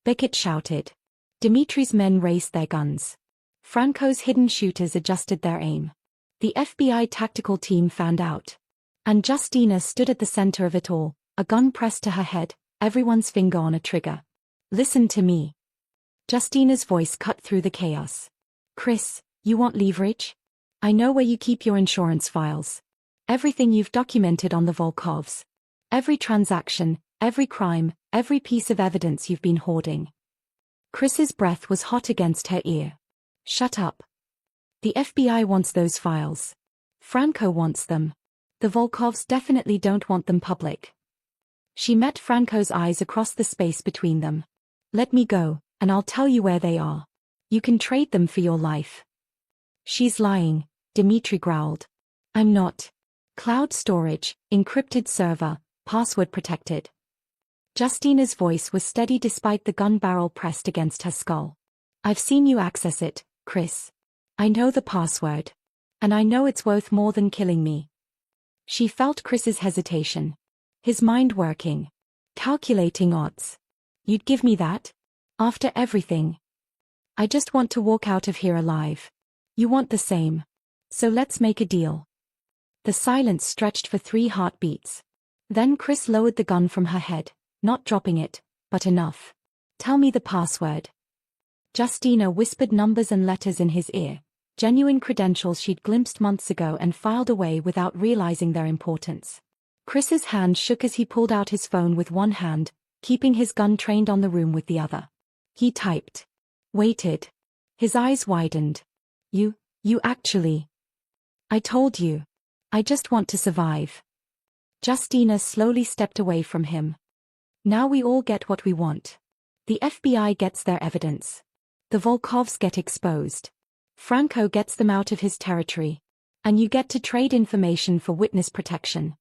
Beckett shouted. Dimitri's men raised their guns. Franco's hidden shooters adjusted their aim. The FBI tactical team fanned out. And Justina stood at the center of it all, a gun pressed to her head, everyone's finger on a trigger. Listen to me. Justina's voice cut through the chaos. Chris, you want leverage? I know where you keep your insurance files. Everything you've documented on the Volkovs. Every transaction, every crime, every piece of evidence you've been hoarding. Chris's breath was hot against her ear. Shut up. The FBI wants those files. Franco wants them. The Volkovs definitely don't want them public. She met Franco's eyes across the space between them. Let me go, and I'll tell you where they are. You can trade them for your life. She's lying, Dmitry growled. I'm not. Cloud storage, encrypted server, password protected. Justina's voice was steady despite the gun barrel pressed against her skull. I've seen you access it, Chris. I know the password. And I know it's worth more than killing me. She felt Chris's hesitation. His mind working. Calculating odds. You'd give me that? After everything? I just want to walk out of here alive. You want the same. So let's make a deal. The silence stretched for 3 heartbeats. Then Chris lowered the gun from her head, not dropping it, but enough. Tell me the password. Justina whispered numbers and letters in his ear, genuine credentials she'd glimpsed months ago and filed away without realizing their importance. Chris's hand shook as he pulled out his phone with one hand, keeping his gun trained on the room with the other. He typed. Waited. His eyes widened. You actually. I told you. I just want to survive. Justina slowly stepped away from him. Now we all get what we want. The FBI gets their evidence. The Volkovs get exposed. Franco gets them out of his territory. And you get to trade information for witness protection.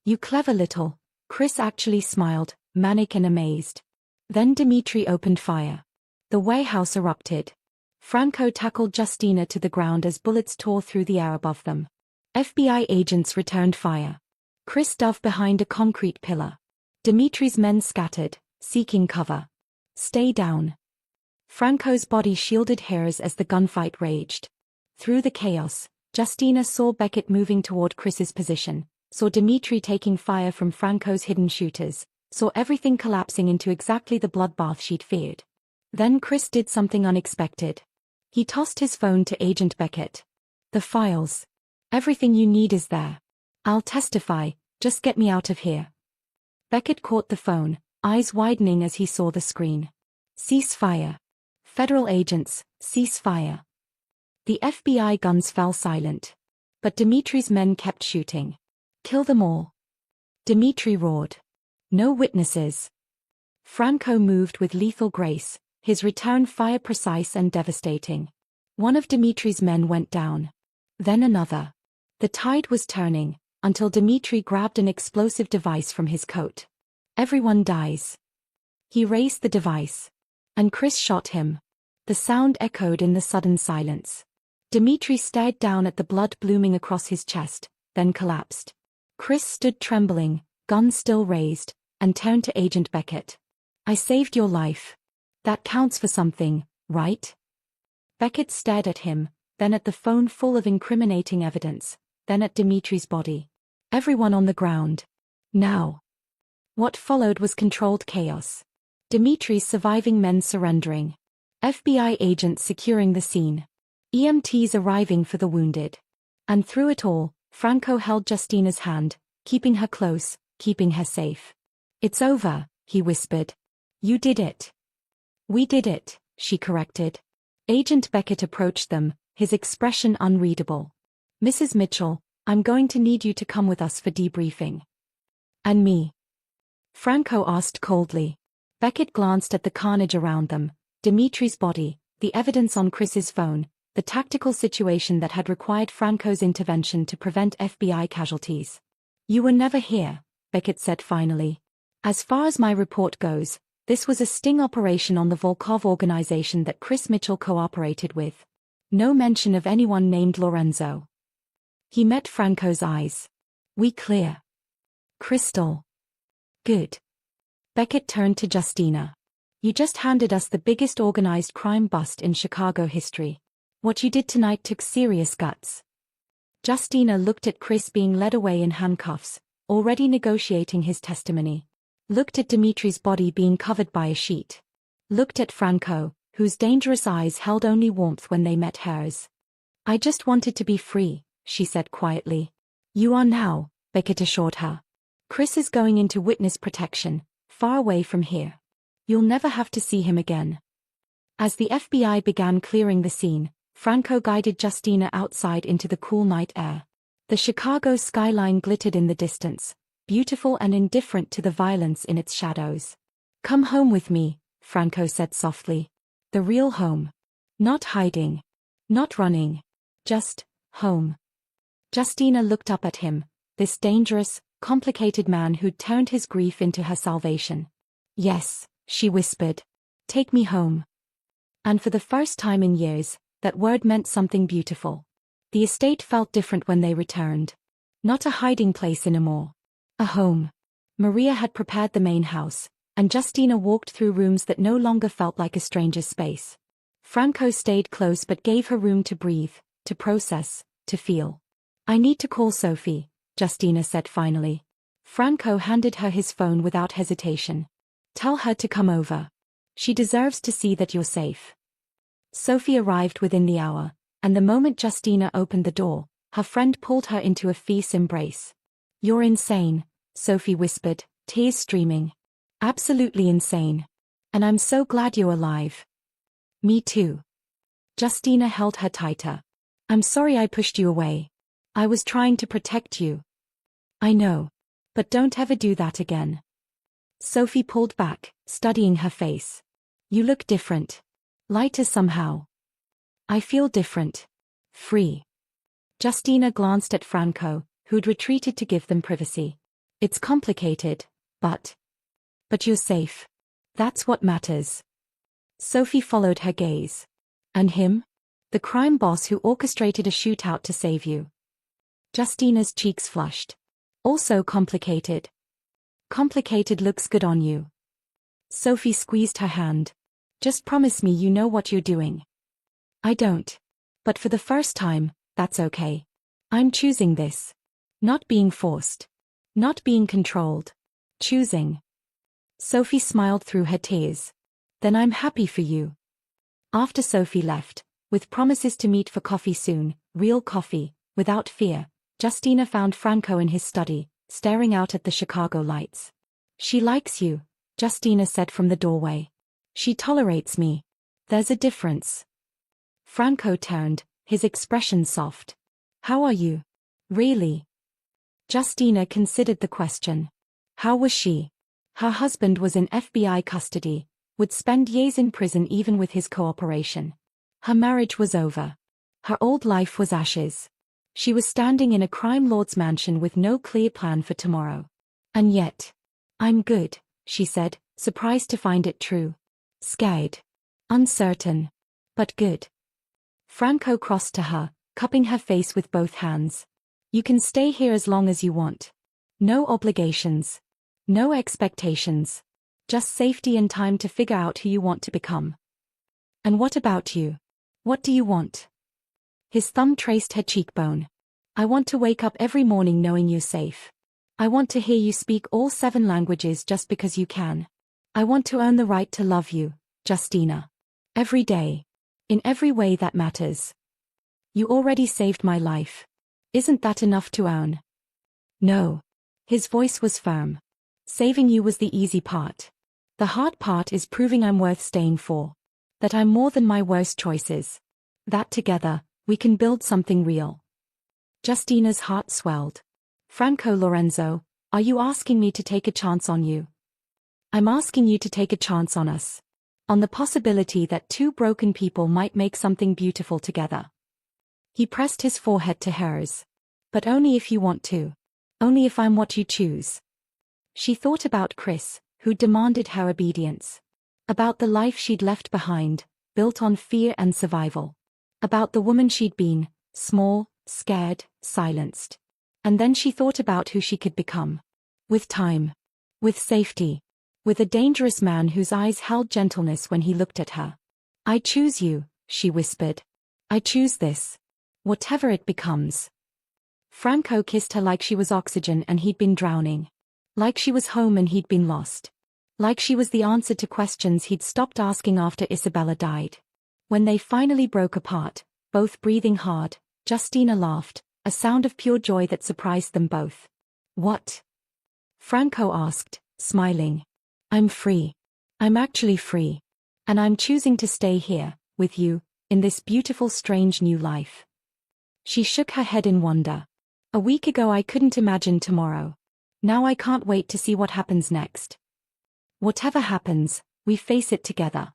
You clever little. Chris actually smiled, manic and amazed. Then Dmitry opened fire. The warehouse erupted. Franco tackled Justina to the ground as bullets tore through the air above them. FBI agents returned fire. Chris dove behind a concrete pillar. Dimitri's men scattered, seeking cover. Stay down. Franco's body shielded hers as the gunfight raged. Through the chaos, Justina saw Beckett moving toward Chris's position, saw Dmitry taking fire from Franco's hidden shooters, saw everything collapsing into exactly the bloodbath she'd feared. Then Chris did something unexpected. He tossed his phone to Agent Beckett. The files. Everything you need is there. I'll testify, just get me out of here. Beckett caught the phone, eyes widening as he saw the screen. Cease fire. Federal agents, cease fire. The FBI guns fell silent. But Dimitri's men kept shooting. Kill them all. Dmitry roared. No witnesses. Franco moved with lethal grace, his return fire precise and devastating. One of Dimitri's men went down. Then another. The tide was turning, until Dmitry grabbed an explosive device from his coat. Everyone dies. He raised the device. And Chris shot him. The sound echoed in the sudden silence. Dmitry stared down at the blood blooming across his chest, then collapsed. Chris stood trembling, gun still raised, and turned to Agent Beckett. I saved your life. That counts for something, right? Beckett stared at him, then at the phone full of incriminating evidence, then at Dimitri's body. Everyone on the ground. Now. What followed was controlled chaos. Dimitri's surviving men surrendering. FBI agents securing the scene. EMTs arriving for the wounded. And through it all, Franco held Justina's hand, keeping her close, keeping her safe. It's over, he whispered. You did it. We did it, she corrected. Agent Beckett approached them, his expression unreadable. Mrs. Mitchell, I'm going to need you to come with us for debriefing. And me? Franco asked coldly. Beckett glanced at the carnage around them, Dimitri's body, the evidence on Chris's phone, the tactical situation that had required Franco's intervention to prevent FBI casualties. You were never here, Beckett said finally. As far as my report goes, this was a sting operation on the Volkov organization that Chris Mitchell cooperated with. No mention of anyone named Lorenzo. He met Franco's eyes. We clear. Crystal. Good. Beckett turned to Justina. You just handed us the biggest organized crime bust in Chicago history. What you did tonight took serious guts. Justina looked at Chris being led away in handcuffs, already negotiating his testimony. Looked at Dimitri's body being covered by a sheet. Looked at Franco, whose dangerous eyes held only warmth when they met hers. I just wanted to be free, she said quietly. You are now, Beckett assured her. Chris is going into witness protection, far away from here. You'll never have to see him again. As the FBI began clearing the scene, Franco guided Justina outside into the cool night air. The Chicago skyline glittered in the distance, beautiful and indifferent to the violence in its shadows. Come home with me, Franco said softly. The real home. Not hiding. Not running. Just, home. Justina looked up at him, this dangerous, complicated man who'd turned his grief into her salvation. Yes, she whispered. Take me home. And for the first time in years, that word meant something beautiful. The estate felt different when they returned. Not a hiding place anymore. A home. Maria had prepared the main house, and Justina walked through rooms that no longer felt like a stranger's space. Franco stayed close but gave her room to breathe, to process, to feel. I need to call Sophie, Justina said finally. Franco handed her his phone without hesitation. Tell her to come over. She deserves to see that you're safe. Sophie arrived within the hour, and the moment Justina opened the door, her friend pulled her into a fierce embrace. You're insane, Sophie whispered, tears streaming. Absolutely insane. And I'm so glad you're alive. Me too. Justina held her tighter. I'm sorry I pushed you away. I was trying to protect you. I know. But don't ever do that again. Sophie pulled back, studying her face. You look different. Lighter somehow. I feel different. Free. Justina glanced at Franco, who'd retreated to give them privacy. It's complicated, but you're safe. That's what matters. Sophie followed her gaze. And him? The crime boss who orchestrated a shootout to save you. Justina's cheeks flushed. Also complicated. Complicated looks good on you. Sophie squeezed her hand. Just promise me you know what you're doing. I don't. But for the first time, that's okay. I'm choosing this. Not being forced. Not being controlled. Choosing. Sophie smiled through her tears. Then I'm happy for you. After Sophie left, with promises to meet for coffee soon, real coffee, without fear, Justina found Franco in his study, staring out at the Chicago lights. She likes you, Justina said from the doorway. She tolerates me. There's a difference. Franco turned, his expression soft. How are you? Really? Justina considered the question. How was she? Her husband was in FBI custody, would spend years in prison even with his cooperation. Her marriage was over. Her old life was ashes. She was standing in a crime lord's mansion with no clear plan for tomorrow. And yet, I'm good, she said, surprised to find it true. Scared. Uncertain. But good. Franco crossed to her, cupping her face with both hands. You can stay here as long as you want. No obligations. No expectations. Just safety and time to figure out who you want to become. And what about you? What do you want? His thumb traced her cheekbone. I want to wake up every morning knowing you're safe. I want to hear you speak all 7 languages just because you can. I want to earn the right to love you, Justina. Every day. In every way that matters. You already saved my life. Isn't that enough to earn? No. His voice was firm. Saving you was the easy part. The hard part is proving I'm worth staying for. That I'm more than my worst choices. That together, we can build something real. Justina's heart swelled. Franco Lorenzo, are you asking me to take a chance on you? I'm asking you to take a chance on us. On the possibility that two broken people might make something beautiful together. He pressed his forehead to hers. But only if you want to. Only if I'm what you choose. She thought about Chris, who demanded her obedience. About the life she'd left behind, built on fear and survival. About the woman she'd been, small, scared, silenced. And then she thought about who she could become. With time. With safety. With a dangerous man whose eyes held gentleness when he looked at her. I choose you, she whispered. I choose this. Whatever it becomes. Franco kissed her like she was oxygen and he'd been drowning. Like she was home and he'd been lost. Like she was the answer to questions he'd stopped asking after Isabella died. When they finally broke apart, both breathing hard, Justina laughed, a sound of pure joy that surprised them both. What? Franco asked, smiling. I'm free. I'm actually free. And I'm choosing to stay here, with you, in this beautiful strange new life. She shook her head in wonder. A week ago I couldn't imagine tomorrow. Now I can't wait to see what happens next. Whatever happens, we face it together.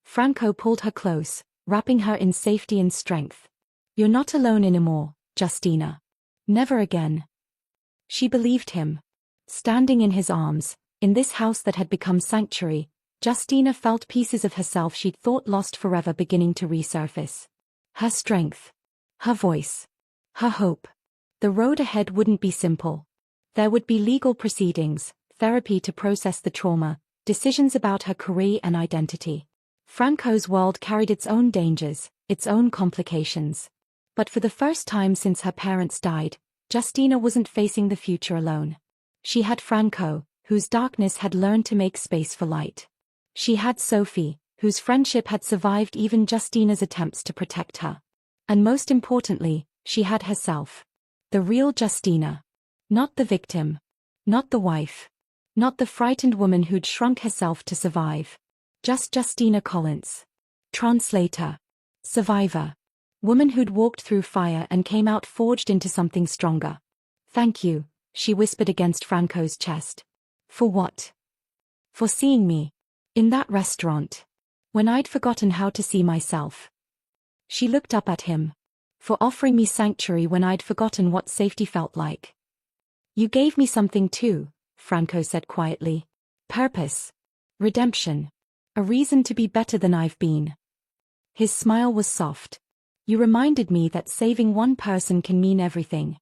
Franco pulled her close, wrapping her in safety and strength. You're not alone anymore, Justina. Never again. She believed him. Standing in his arms, in this house that had become sanctuary, Justina felt pieces of herself she'd thought lost forever beginning to resurface. Her strength. Her voice. Her hope. The road ahead wouldn't be simple. There would be legal proceedings, therapy to process the trauma, decisions about her career and identity. Franco's world carried its own dangers, its own complications. But for the first time since her parents died, Justina wasn't facing the future alone. She had Franco, whose darkness had learned to make space for light. She had Sophie, whose friendship had survived even Justina's attempts to protect her. And most importantly, she had herself. The real Justina. Not the victim. Not the wife. Not the frightened woman who'd shrunk herself to survive. Just Justina Collins. Translator. Survivor. Woman who'd walked through fire and came out forged into something stronger. Thank you, she whispered against Franco's chest. For what? For seeing me. In that restaurant. When I'd forgotten how to see myself. She looked up at him. For offering me sanctuary when I'd forgotten what safety felt like. You gave me something too, Franco said quietly. Purpose. Redemption. A reason to be better than I've been. His smile was soft. You reminded me that saving one person can mean everything.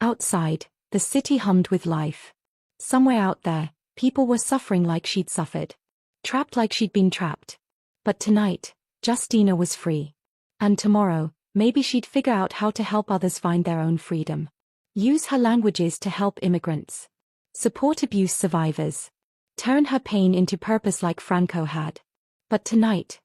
Outside, the city hummed with life. Somewhere out there, people were suffering like she'd suffered. Trapped like she'd been trapped. But tonight, Justina was free. And tomorrow, maybe she'd figure out how to help others find their own freedom. Use her languages to help immigrants. Support abuse survivors. Turn her pain into purpose like Franco had. But tonight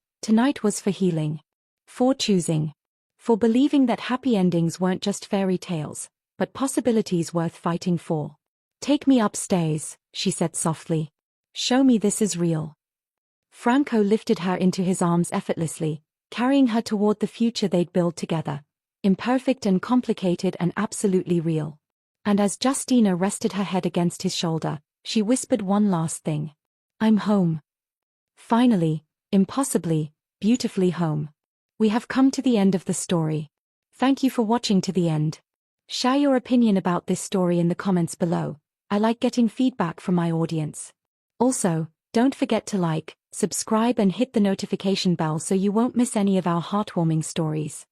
was for healing. For choosing. For believing that happy endings weren't just fairy tales, but possibilities worth fighting for. Take me upstairs, she said softly. Show me this is real. Franco lifted her into his arms effortlessly, carrying her toward the future they'd build together. Imperfect and complicated and absolutely real. And as Justina rested her head against his shoulder, she whispered one last thing. I'm home. Finally, impossibly, beautifully home. We have come to the end of the story. Thank you for watching to the end. Share your opinion about this story in the comments below. I like getting feedback from my audience. Also, don't forget to like, subscribe and hit the notification bell so you won't miss any of our heartwarming stories.